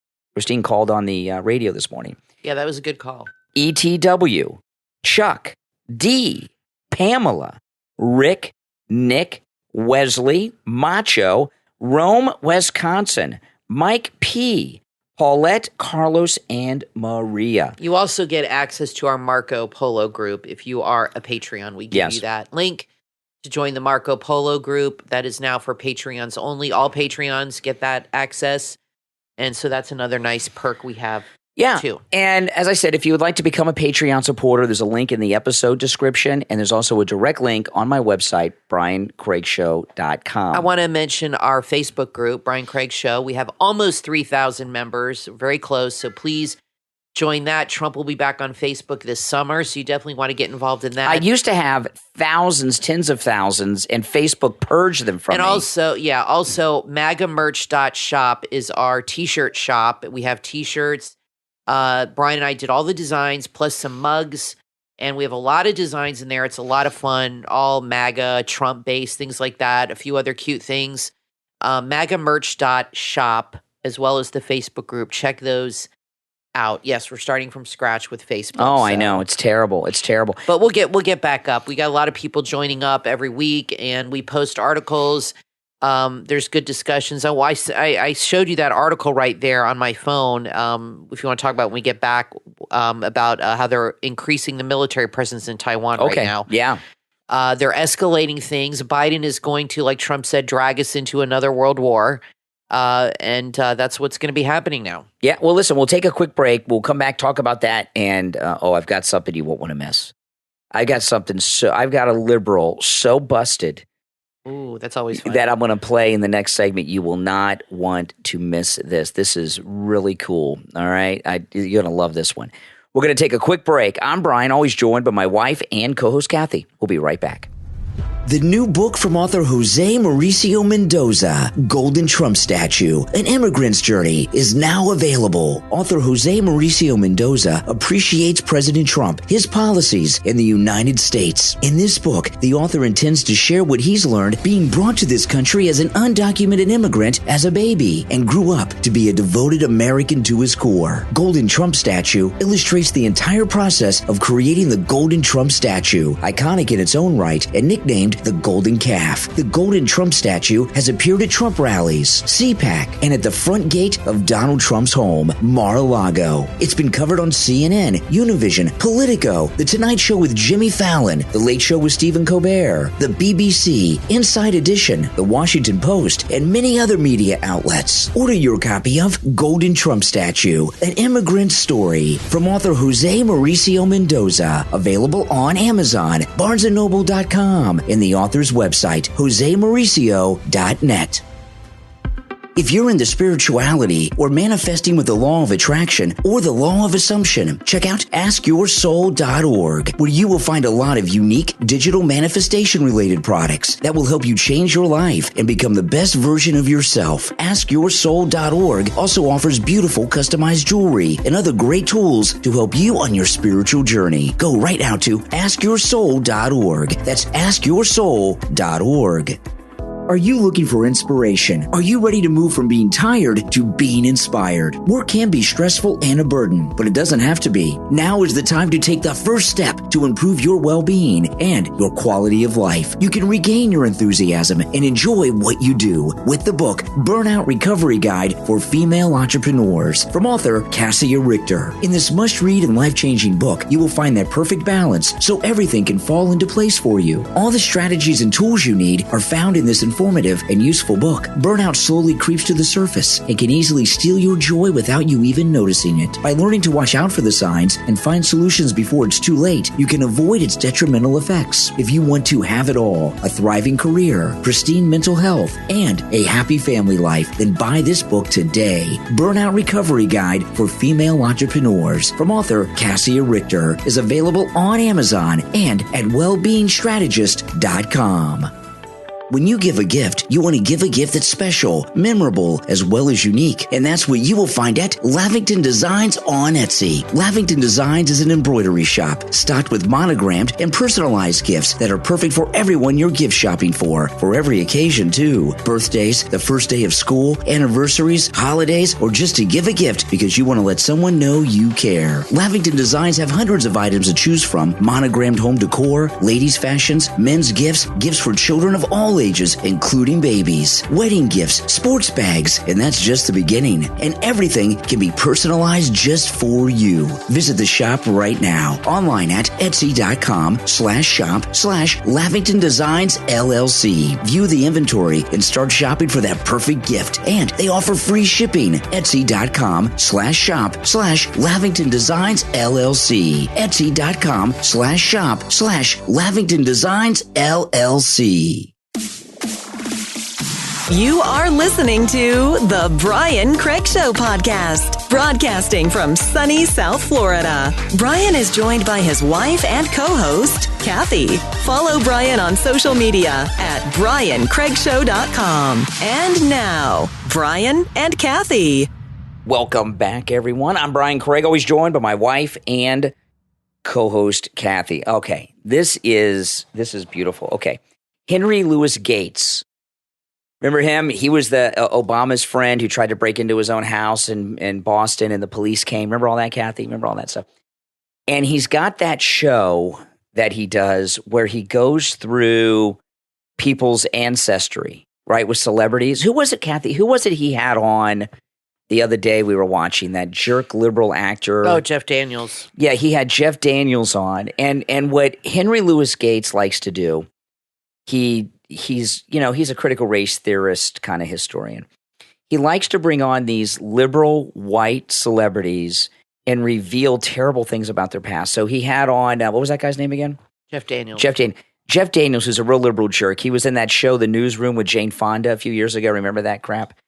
called on the radio this morning. Yeah, that was a good call. ETW, Chuck, D, Pamela, Rick, Nick, Wesley, Macho, Rome, Wisconsin, Mike P, Paulette, Carlos, and Maria. You also get access to our Marco Polo group. If you are a Patreon, we give you that link to join the Marco Polo group. That is now for Patreons only. All Patreons get that access. And so that's another nice perk we have. Yeah. Too. And as I said, if you would like to become a Patreon supporter, there's a link in the episode description, and there's also a direct link on my website, BrianCraigShow.com. I want to mention our Facebook group, Brian Craig Show. We have almost 3,000 members, very close. So please join that. Trump will be back on Facebook this summer, so you definitely want to get involved in that. I used to have thousands, tens of thousands, and Facebook purged them from me. And also MAGAmerch.shop is our T-shirt shop. We have T-shirts. Brian and I did all the designs, plus some mugs, and we have a lot of designs in there. It's a lot of fun, all MAGA, Trump-based, things like that, a few other cute things. MAGAmerch.shop, as well as the Facebook group. Check those out. Yes, we're starting from scratch with Facebook. Oh, I know. It's terrible. It's terrible. But we'll get back up. We got a lot of people joining up every week, and we post articles. There's good discussions. Oh, I showed you that article right there on my phone. If you want to talk about when we get back, about how they're increasing the military presence in Taiwan right now. Yeah. They're escalating things. Biden is going to, like Trump said, drag us into another world war. And that's what's going to be happening now. Yeah. Well, listen, we'll take a quick break. We'll come back, talk about that. And, I've got something you won't want to miss. I've got a liberal so busted. Ooh, that's always fun. That I'm going to play in the next segment. You will not want to miss this. This is really cool. All right. You're going to love this one. We're going to take a quick break. I'm Brian, always joined by my wife and co-host Kathy. We'll be right back. The new book from author Jose Mauricio Mendoza, Golden Trump Statue, An Immigrant's Journey, is now available. Author Jose Mauricio Mendoza appreciates President Trump, his policies, and the United States. In this book, the author intends to share what he's learned being brought to this country as an undocumented immigrant as a baby and grew up to be a devoted American to his core. Golden Trump Statue illustrates the entire process of creating the Golden Trump Statue, iconic in its own right and nicknamed the Golden Calf. The Golden Trump Statue has appeared at Trump rallies, CPAC, and at the front gate of Donald Trump's home, Mar-a-Lago. It's been covered on CNN, Univision, Politico, The Tonight Show with Jimmy Fallon, The Late Show with Stephen Colbert, the BBC, Inside Edition, The Washington Post, and many other media outlets. Order your copy of Golden Trump Statue, An Immigrant's Story, from author Jose Mauricio Mendoza. Available on Amazon, BarnesandNoble.com, and the author's website, josemauricio.net. If you're into spirituality or manifesting with the law of attraction or the law of assumption, check out askyoursoul.org, where you will find a lot of unique digital manifestation-related products that will help you change your life and become the best version of yourself. Askyoursoul.org also offers beautiful customized jewelry and other great tools to help you on your spiritual journey. Go right now to askyoursoul.org. That's askyoursoul.org. Are you looking for inspiration? Are you ready to move from being tired to being inspired? Work can be stressful and a burden, but it doesn't have to be. Now is the time to take the first step to improve your well-being and your quality of life. You can regain your enthusiasm and enjoy what you do with the book Burnout Recovery Guide for Female Entrepreneurs from author Cassia Richter. In this must-read and life-changing book, you will find that perfect balance so everything can fall into place for you. All the strategies and tools you need are found in this informative and useful book. Burnout slowly creeps to the surface and can easily steal your joy without you even noticing it. By learning to watch out for the signs and find solutions before it's too late, you can avoid its detrimental effects. If you want to have it all, a thriving career, pristine mental health, and a happy family life, then buy this book today. Burnout Recovery Guide for Female Entrepreneurs from author Cassia Richter is available on Amazon and at wellbeingstrategist.com. When you give a gift, you want to give a gift that's special, memorable, as well as unique. And that's what you will find at Lavington Designs on Etsy. Lavington Designs is an embroidery shop stocked with monogrammed and personalized gifts that are perfect for everyone you're gift shopping for every occasion too. Birthdays, the first day of school, anniversaries, holidays, or just to give a gift because you want to let someone know you care. Lavington Designs have hundreds of items to choose from: monogrammed home decor, ladies' fashions, men's gifts, gifts for children of all ages, including babies, wedding gifts, sports bags, and that's just the beginning. And everything can be personalized just for you. Visit the shop right now, online at etsy.com/shop/Lavington Designs LLC. View the inventory and start shopping for that perfect gift. And they offer free shipping. Etsy.com/shop/Lavington Designs LLC. Etsy.com/shop/Lavington Designs LLC. You are listening to the Brian Craig Show podcast, broadcasting from sunny South Florida. Brian is joined by his wife and co-host, Kathy. Follow Brian on social media at briancraigshow.com. And now, Brian and Kathy. Welcome back, everyone. I'm Brian Craig, always joined by my wife and co-host, Kathy. Okay, this is beautiful. Okay, Henry Louis Gates. Remember him? He was the Obama's friend who tried to break into his own house in Boston, and the police came. Remember all that, Kathy? Remember all that stuff? And he's got that show that he does where he goes through people's ancestry, right, with celebrities. Who was it, Kathy? Who was it he had on the other day we were watching? That jerk liberal actor. Oh, Jeff Daniels. Yeah, he had Jeff Daniels on. And what Henry Louis Gates likes to do, he's a critical race theorist kind of historian. He likes to bring on these liberal white celebrities and reveal terrible things about their past. So he had on, what was that guy's name again? Jeff Daniels. Jeff Daniels, who's a real liberal jerk. He was in that show, The Newsroom, with Jane Fonda a few years ago. Remember that crap?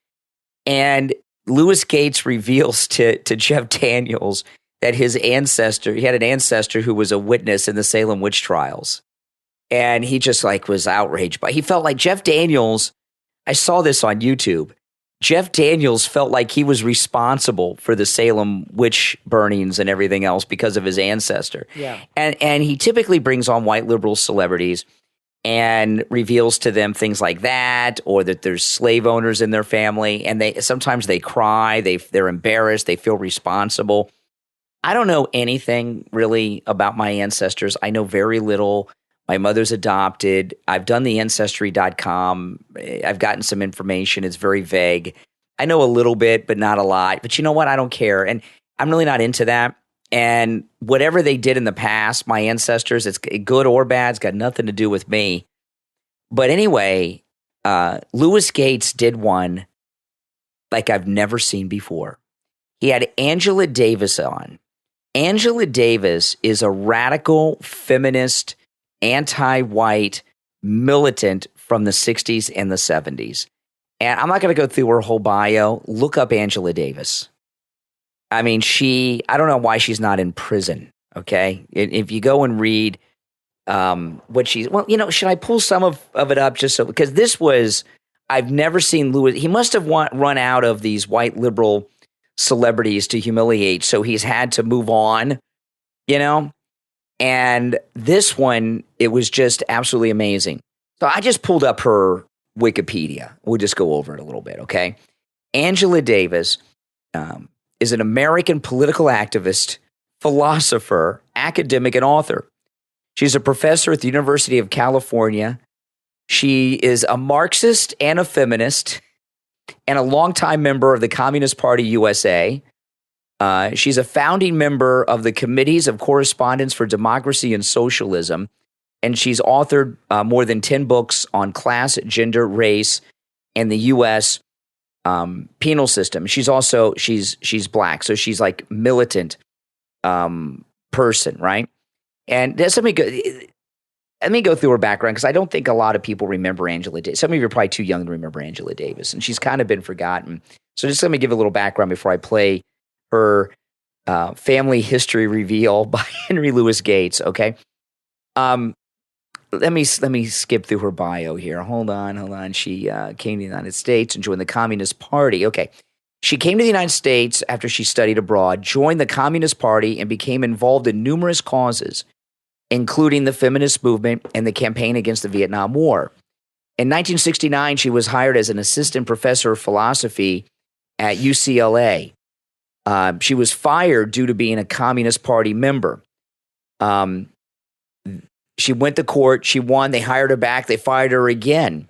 And Louis Gates reveals to Jeff Daniels that he had an ancestor who was a witness in the Salem witch trials. And he just was outraged he felt like Jeff Daniels, I saw this on YouTube. Jeff Daniels felt like he was responsible for the Salem witch burnings and everything else because of his ancestor. Yeah. And he typically brings on white liberal celebrities and reveals to them things like that, or that there's slave owners in their family, and sometimes they cry, they're embarrassed, they feel responsible. I don't know anything really about my ancestors. I know very little. My mother's adopted. I've done the Ancestry.com. I've gotten some information. It's very vague. I know a little bit, but not a lot. But you know what? I don't care. And I'm really not into that. And whatever they did in the past, my ancestors, it's good or bad, it's got nothing to do with me. But anyway, Louis Gates did one like I've never seen before. He had Angela Davis on. Angela Davis is a radical feminist, anti-white militant from the 60s and the 70s. And I'm not going to go through her whole bio. Look up Angela Davis. I mean, I don't know why she's not in prison, okay? If you go and read what should I pull some of it up just so, because I've never seen Louis. He must have run out of these white liberal celebrities to humiliate, so he's had to move on, And this one, it was just absolutely amazing. So I just pulled up her Wikipedia. We'll just go over it a little bit, okay? Angela Davis is an American political activist, philosopher, academic, and author. She's a professor at the University of California. She is a Marxist and a feminist and a longtime member of the Communist Party USA. She's a founding member of the Committees of Correspondence for Democracy and Socialism, and she's authored more than 10 books on class, gender, race, and the U.S. Penal system. She's also she's black, so she's like militant person, right? And let me go through her background, because I don't think a lot of people remember Angela Davis. Some of you are probably too young to remember Angela Davis, and she's kind of been forgotten. So just let me give a little background before I play her family history reveal by Henry Louis Gates, okay? Let me skip through her bio here. Hold on. She came to the United States and joined the Communist Party. Okay. She came to the United States after she studied abroad, joined the Communist Party, and became involved in numerous causes, including the feminist movement and the campaign against the Vietnam War. In 1969, she was hired as an assistant professor of philosophy at UCLA. She was fired due to being a Communist Party member. She went to court. She won. They hired her back. They fired her again.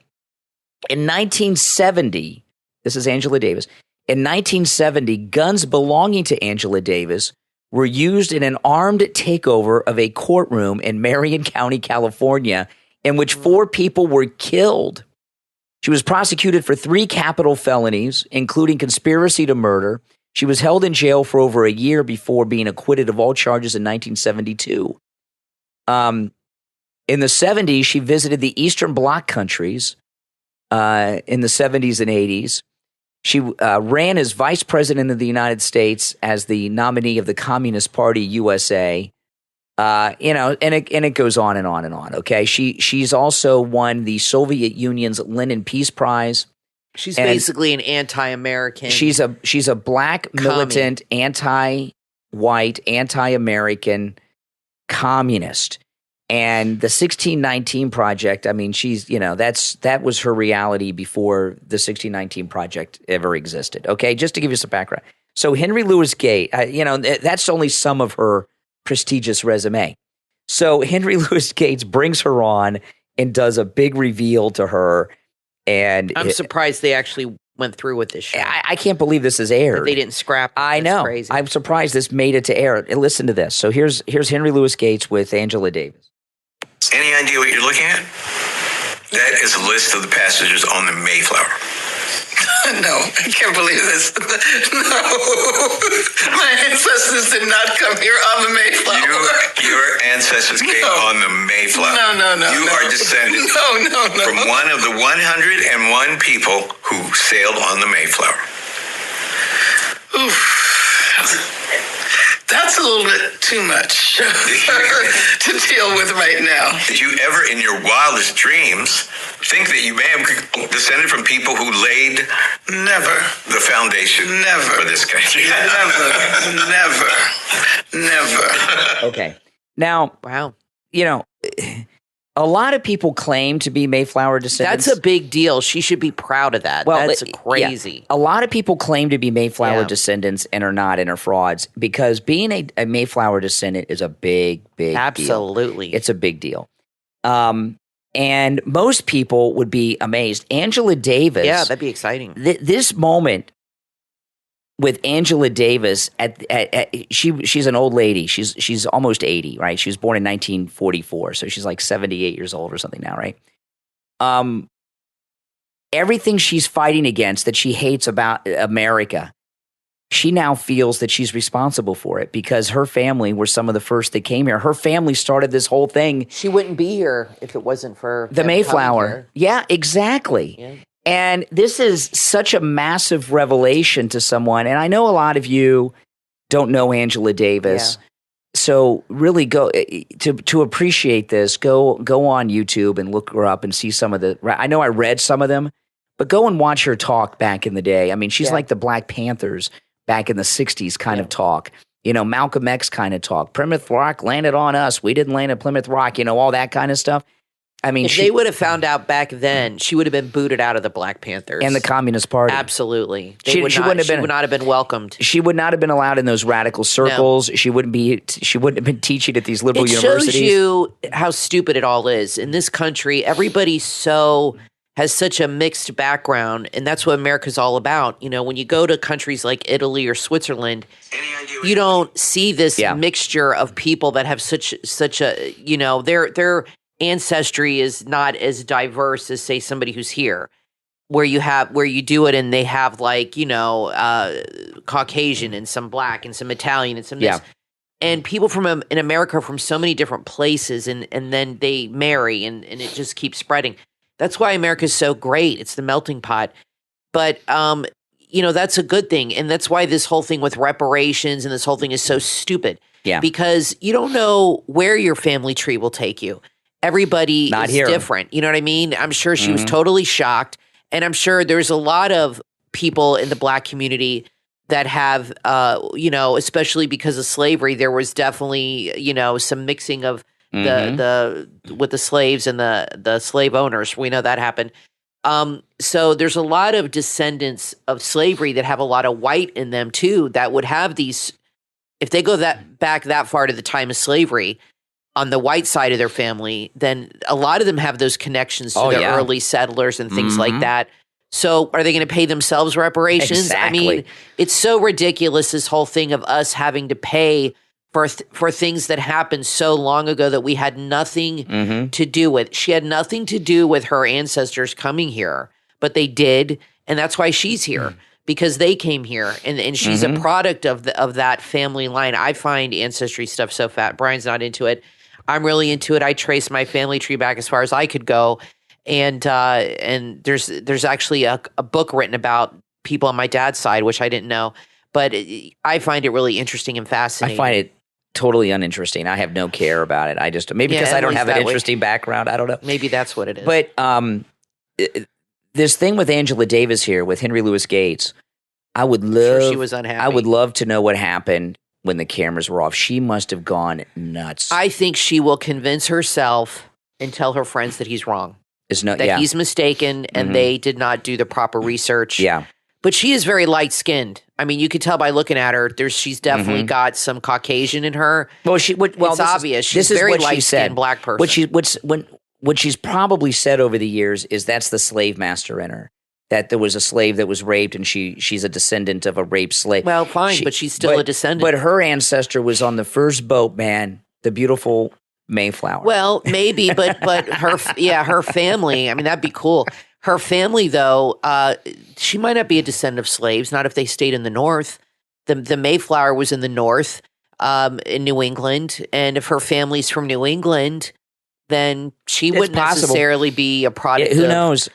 In 1970, this is Angela Davis. In 1970, guns belonging to Angela Davis were used in an armed takeover of a courtroom in Marion County, California, in which 4 people were killed. She was prosecuted for 3 capital felonies, including conspiracy to murder. She was held in jail for over a year before being acquitted of all charges in 1972. In the 70s, she visited the Eastern Bloc countries in the 70s and 80s. She ran as vice president of the United States as the nominee of the Communist Party USA. And it goes on and on and on. Okay, she's also won the Soviet Union's Lenin Peace Prize. She's basically an anti-American. She's a black militant, anti-white, anti-American communist. And the 1619 Project, I mean, that was her reality before the 1619 Project ever existed. Okay, just to give you some background. So Henry Louis Gates, that's only some of her prestigious resume. So Henry Louis Gates brings her on and does a big reveal to her. And I'm surprised they actually went through with this show. I can't believe this is aired. That they didn't scrap it. I know. Crazy. I'm surprised this made it to air. Listen to this. So here's Henry Louis Gates with Angela Davis. Any idea what you're looking at? That is a list of the passengers on the Mayflower. No, I can't believe this. No. My ancestors did not come here on the Mayflower. Your ancestors came on the Mayflower. No. You are descended from one of the 101 people who sailed on the Mayflower. Oof. That's a little bit too much to deal with right now. Did you ever, in your wildest dreams, think that you may have descended from people who laid the foundation for this country? Never. Okay. Now, wow. A lot of people claim to be Mayflower descendants. That's a big deal. She should be proud of that. Well, that's crazy. Yeah. A lot of people claim to be Mayflower descendants and are not and are frauds because being a Mayflower descendant is a big deal. Absolutely. It's a big deal. And most people would be amazed. Angela Davis. Yeah, that'd be exciting. This moment with Angela Davis, she's an old lady. She's almost 80, right? She was born in 1944, so she's like 78 years old or something now, right? Everything she's fighting against that she hates about America, she now feels that she's responsible for it because her family were some of the first that came here. Her family started this whole thing. She wouldn't be here if it wasn't for the Mayflower. Yeah, exactly. Yeah. And this is such a massive revelation to someone. And I know a lot of you don't know Angela Davis. Yeah. So really go to appreciate this, go on YouTube and look her up and see some of the, I know I read some of them, but go and watch her talk back in the day. I mean, she's like the Black Panthers back in the 60s kind of talk. Malcolm X kind of talk. Plymouth Rock landed on us. We didn't land at Plymouth Rock, all that kind of stuff. I mean, if they would have found out back then, she would have been booted out of the Black Panthers and the Communist Party. Absolutely, she would not have been welcomed. She would not have been allowed in those radical circles. No. She wouldn't have been teaching at these liberal universities. It shows you how stupid it all is in this country. Everybody has such a mixed background, and that's what America's all about. When you go to countries like Italy or Switzerland, you don't see this mixture of people that have such a their ancestry is not as diverse as, say, somebody who's here, where you do it and they have Caucasian and some Black and some Italian and some this. And people in America from so many different places and then they marry and it just keeps spreading. That's why America's so great. It's the melting pot. But, that's a good thing. And that's why this whole thing with reparations and this whole thing is so stupid. Yeah. Because you don't know where your family tree will take you. Everybody is different. You know what I mean? I'm sure she was totally shocked. And I'm sure there's a lot of people in the Black community that have, especially because of slavery, there was definitely, some mixing of with the slaves and the slave owners. We know that happened. So there's a lot of descendants of slavery that have a lot of white in them too, that would have these, if they go back that far to the time of slavery, on the white side of their family, then a lot of them have those connections to the early settlers and things like that. So are they going to pay themselves reparations? Exactly. I mean, it's so ridiculous, this whole thing of us having to pay for things that happened so long ago that we had nothing to do with. She had nothing to do with her ancestors coming here, but they did, and that's why she's here. Because they came here, and she's a product of that family line. I find ancestry stuff so fat. Brian's not into it. I'm really into it. I trace my family tree back as far as I could go. And there's actually a book written about people on my dad's side, which I didn't know. But I find it really interesting and fascinating. I find it totally uninteresting. I have no care about it. I just because I don't have an interesting background. I don't know. Maybe that's what it is. But this thing with Angela Davis here with Henry Louis Gates, I would love. Sure she was unhappy. I would love to know what happened when the cameras were off. She must have gone nuts. I think she will convince herself and tell her friends that he's wrong. He's mistaken and they did not do the proper research. Yeah. But she is very light-skinned. I mean, you could tell by looking at her. She's definitely got some Caucasian in her. Well, it's obvious. She's a very light-skinned black person. What she's probably said over the years is that's the slave master in her. That there was a slave that was raped, and she's a descendant of a raped slave. Well, fine, but she's still a descendant. But her ancestor was on the first boat, man, the beautiful Mayflower. Well, maybe, but her family. I mean, that'd be cool. Her family, though, she might not be a descendant of slaves, not if they stayed in the North. The Mayflower was in the North, in New England. And if her family's from New England, then she wouldn't necessarily be a product Who knows?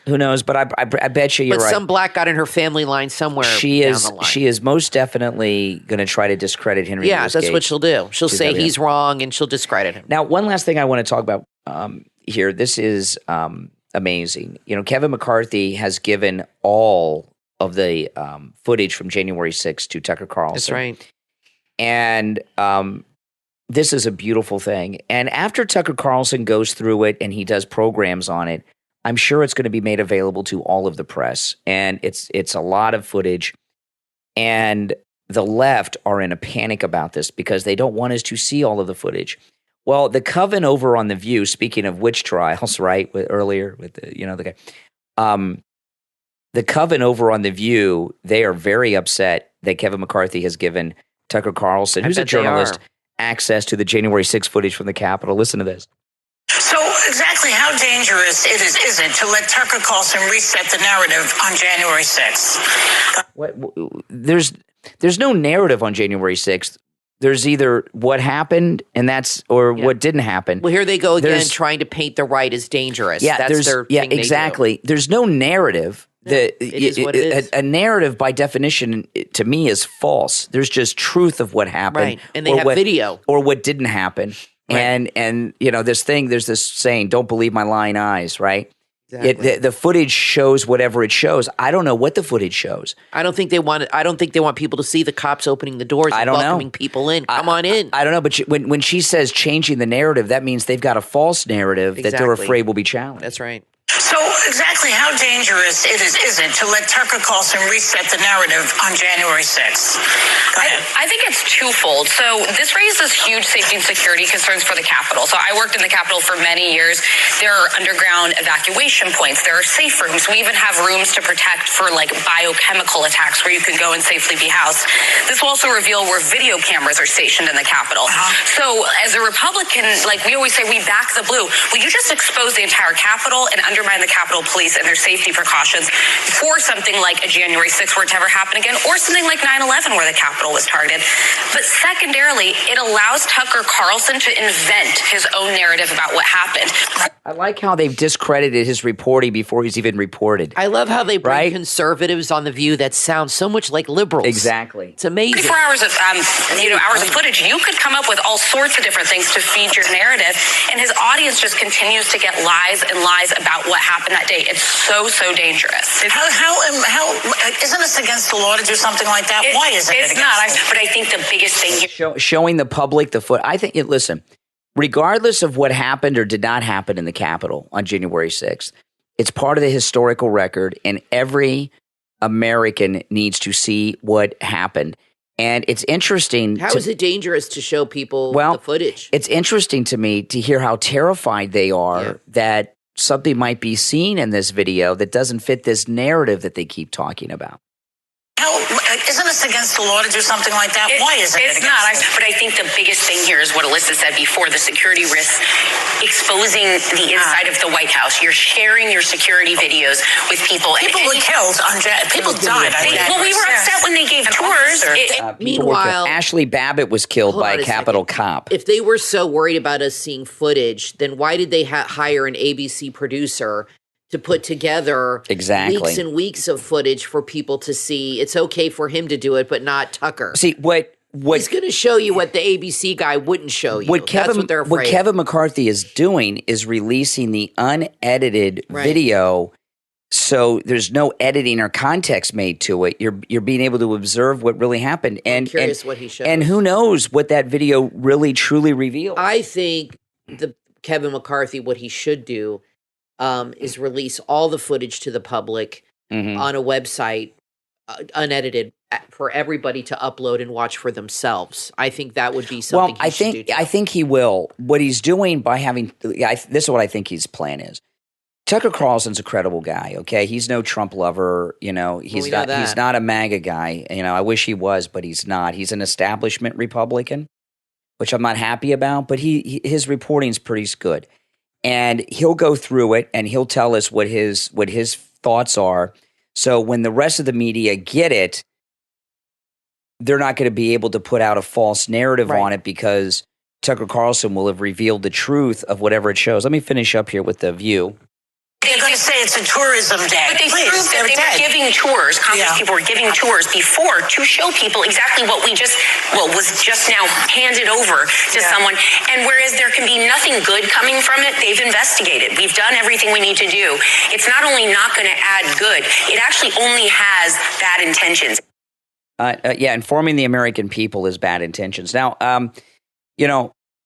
But I bet you're right. But some black got in her family line somewhere down the line. She is most definitely going to try to discredit Henry Louis Gates. Yeah, that's what she'll do. She'll say he's wrong, and she'll discredit him. Now, one last thing I want to talk about here. This is amazing. Kevin McCarthy has given all of the footage from January 6th to Tucker Carlson. That's right. And this is a beautiful thing. And after Tucker Carlson goes through it and he does programs on it, I'm sure it's going to be made available to all of the press. And it's a lot of footage. And the left are in a panic about this because they don't want us to see all of the footage. Well, the coven over on The View, speaking of witch trials, right, earlier with the guy, the coven over on The View, they are very upset that Kevin McCarthy has given Tucker Carlson, who's a journalist, access to the January 6th footage from the Capitol. Listen to this. So exactly how dangerous is it to let Tucker Carlson reset the narrative on January 6th? There's no narrative on January 6th. There's either what happened and what didn't happen. Well, here they go again, trying to paint the right as dangerous. Yeah, that's their thing exactly. They do. There's no narrative. It is what it is. A narrative, by definition, to me, is false. There's just truth of what happened, right? And they have video or what didn't happen. Right. And there's this saying, "Don't believe my lying eyes," right? Exactly. The footage shows whatever it shows. I don't know what the footage shows. I don't think they want people to see the cops opening the doors and welcoming people in. Come on in. I don't know, but when she says changing the narrative, that means they've got a false narrative that they're afraid will be challenged. That's right. So exactly how dangerous is it to let Tucker Carlson reset the narrative on January 6th? I think it's twofold. So this raises huge safety and security concerns for the Capitol. So I worked in the Capitol for many years. There are underground evacuation points. There are safe rooms. We even have rooms to protect for like biochemical attacks where you can go and safely be housed. This will also reveal where video cameras are stationed in the Capitol. So as a Republican, like we always say, we back the blue. Will you just expose the entire Capitol and undermine the Capitol Police and their safety precautions for something like a January 6th were to ever happen again, or something like 9/11 where the Capitol was targeted? But secondarily, it allows Tucker Carlson to invent his own narrative about what happened. I like how they've discredited his reporting before he's even reported. I love how they bring conservatives on The View that sound so much like liberals. Exactly. It's amazing. 24 hours of hours of footage, you could come up with all sorts of different things to feed your narrative, and his audience just continues to get lies and lies about what happened that day. It's so dangerous. How isn't this against the law to do something like that? Why isn't it? It's not. But I think the biggest thing here, showing the public the foot. I think. Listen, regardless of what happened or did not happen in the Capitol on January 6th, it's part of the historical record, and every American needs to see what happened. And it's interesting. How is it dangerous to show people the footage? It's interesting to me to hear how terrified they are that something might be seen in this video that doesn't fit this narrative that they keep talking about. Isn't this against the law to do something like that? Why isn't it? It's not. But I think the biggest thing here is what Alyssa said before, the security risks, exposing the inside of the White House. You're sharing your security videos with people. People were killed. People died. Well, we were upset when they gave tours. Meanwhile, Ashley Babbitt was killed by a Capitol cop. If they were so worried about us seeing footage, then why did they hire an ABC producer to put together weeks and weeks of footage for people to see. It's okay for him to do it, but not Tucker. See, what he's going to show you what the ABC guy wouldn't show you. That's what they're afraid. What Kevin McCarthy is doing is releasing the unedited video, so there's no editing or context made to it. You're being able to observe what really happened. And, I'm curious what he shows. And who knows what that video really truly reveals. I think the Kevin McCarthy, what he should do is release all the footage to the public on a website, unedited, for everybody to upload and watch for themselves. I think that would be something he should do too. I think he will. What he's doing by having this is what I think his plan is. Tucker Carlson's a credible guy, okay? He's no Trump lover, he's not a MAGA guy. I wish he was, but he's not. He's an establishment Republican, which I'm not happy about, but his reporting's pretty good. And he'll go through it and he'll tell us what his thoughts are. So when the rest of the media get it, they're not going to be able to put out a false narrative on it because Tucker Carlson will have revealed the truth of whatever it shows. Let me finish up here with the View. They're going to say it's a tourism day. But they proved that they were giving tours. Congress people were giving tours before to show people exactly what was just now handed over to someone. And whereas there can be nothing good coming from it, they've investigated. We've done everything we need to do. It's not only not going to add good, it actually only has bad intentions. Informing the American people is bad intentions. Now,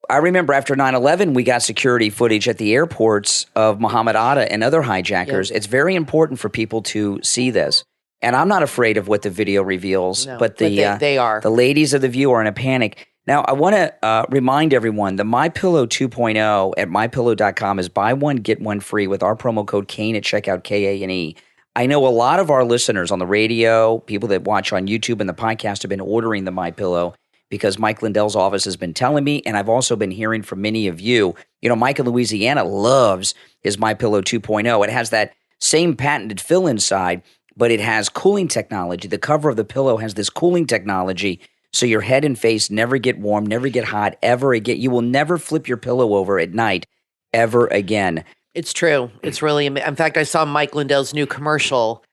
I remember after 9/11, we got security footage at the airports of Muhammad Atta and other hijackers. It's very important for people to see this. And I'm not afraid of what the video reveals, but they are. The ladies of the View are in a panic. Now, I want to remind everyone, the MyPillow 2.0 at MyPillow.com is buy one, get one free with our promo code Kane at checkout, K-A-N-E. I know a lot of our listeners on the radio, people that watch on YouTube and the podcast have been ordering the MyPillow because Mike Lindell's office has been telling me, and I've also been hearing from many of you. Mike in Louisiana loves his MyPillow 2.0. It has that same patented fill inside, but it has cooling technology. The cover of the pillow has this cooling technology, so your head and face never get warm, never get hot, ever again. You will never flip your pillow over at night ever again. It's true. It's really, in fact, I saw Mike Lindell's new commercial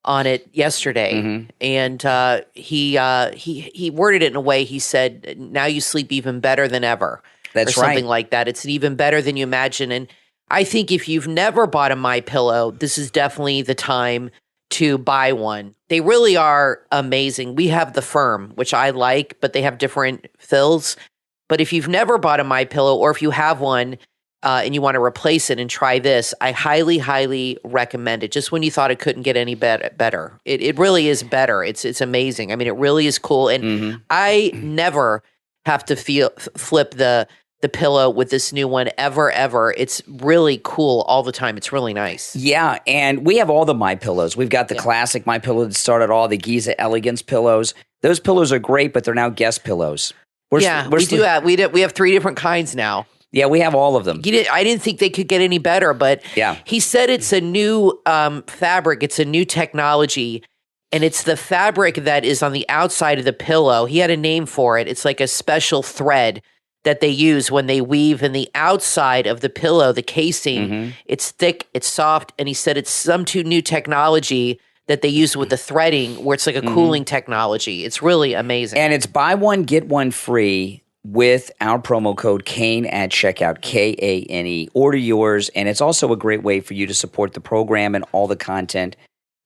on it yesterday, and he worded it in a way. He said, "Now you sleep even better than ever." That's or something like that. It's even better than you imagine. And I think if you've never bought a MyPillow, this is definitely the time to buy one. They really are amazing. We have the Firm, which I like, but they have different fills. But if you've never bought a MyPillow, or if you have one, and you want to replace it and try this, I highly, highly recommend it. Just when you thought it couldn't get any better. It really is better. It's amazing. I mean, it really is cool. And I never have to flip the pillow with this new one ever. It's really cool all the time. It's really nice. Yeah, and we have all the MyPillows. We've got the classic MyPillow that started all the Giza Elegance pillows. Those pillows are great, but they're now guest pillows. We have 3 different kinds now. Yeah, we have all of them. I didn't think they could get any better, but he said it's a new fabric. It's a new technology, and it's the fabric that is on the outside of the pillow. He had a name for it. It's like a special thread that they use when they weave in the outside of the pillow, the casing. It's thick, it's soft, and he said it's some new technology that they use with the threading where it's like a cooling technology. It's really amazing. And it's buy one, get one free with our promo code Kane at checkout, K-A-N-E. Order yours, and it's also a great way for you to support the program and all the content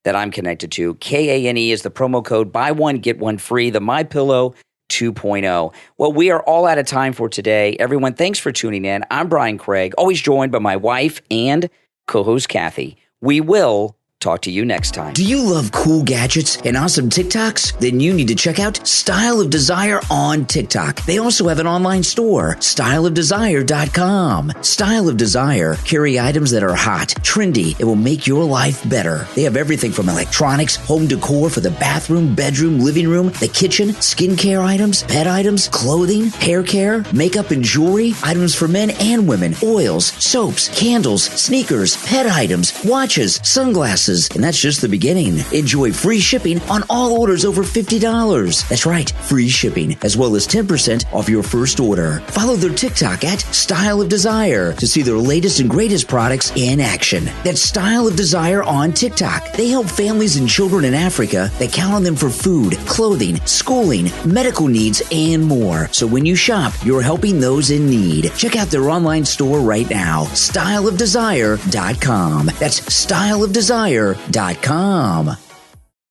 that I'm connected to. K-A-N-E is the promo code. Buy one, get one free, the MyPillow 2.0. Well, we are all out of time for today. Everyone, thanks for tuning in. I'm Brian Craig, always joined by my wife and co-host Kathy. We will talk to you next time. Do you love cool gadgets and awesome TikToks? Then you need to check out Style of Desire on TikTok. They also have an online store, styleofdesire.com. Style of Desire carry items that are hot, trendy, and will make your life better. They have everything from electronics, home decor for the bathroom, bedroom, living room, the kitchen, skincare items, pet items, clothing, hair care, makeup and jewelry, items for men and women, oils, soaps, candles, sneakers, pet items, watches, sunglasses, glasses, and that's just the beginning. Enjoy free shipping on all orders over $50. That's right, free shipping, as well as 10% off your first order. Follow their TikTok at Style of Desire to see their latest and greatest products in action. That's Style of Desire on TikTok. They help families and children in Africa that count on them for food, clothing, schooling, medical needs, and more. So when you shop, you're helping those in need. Check out their online store right now, styleofdesire.com. That's styleofdesire.com.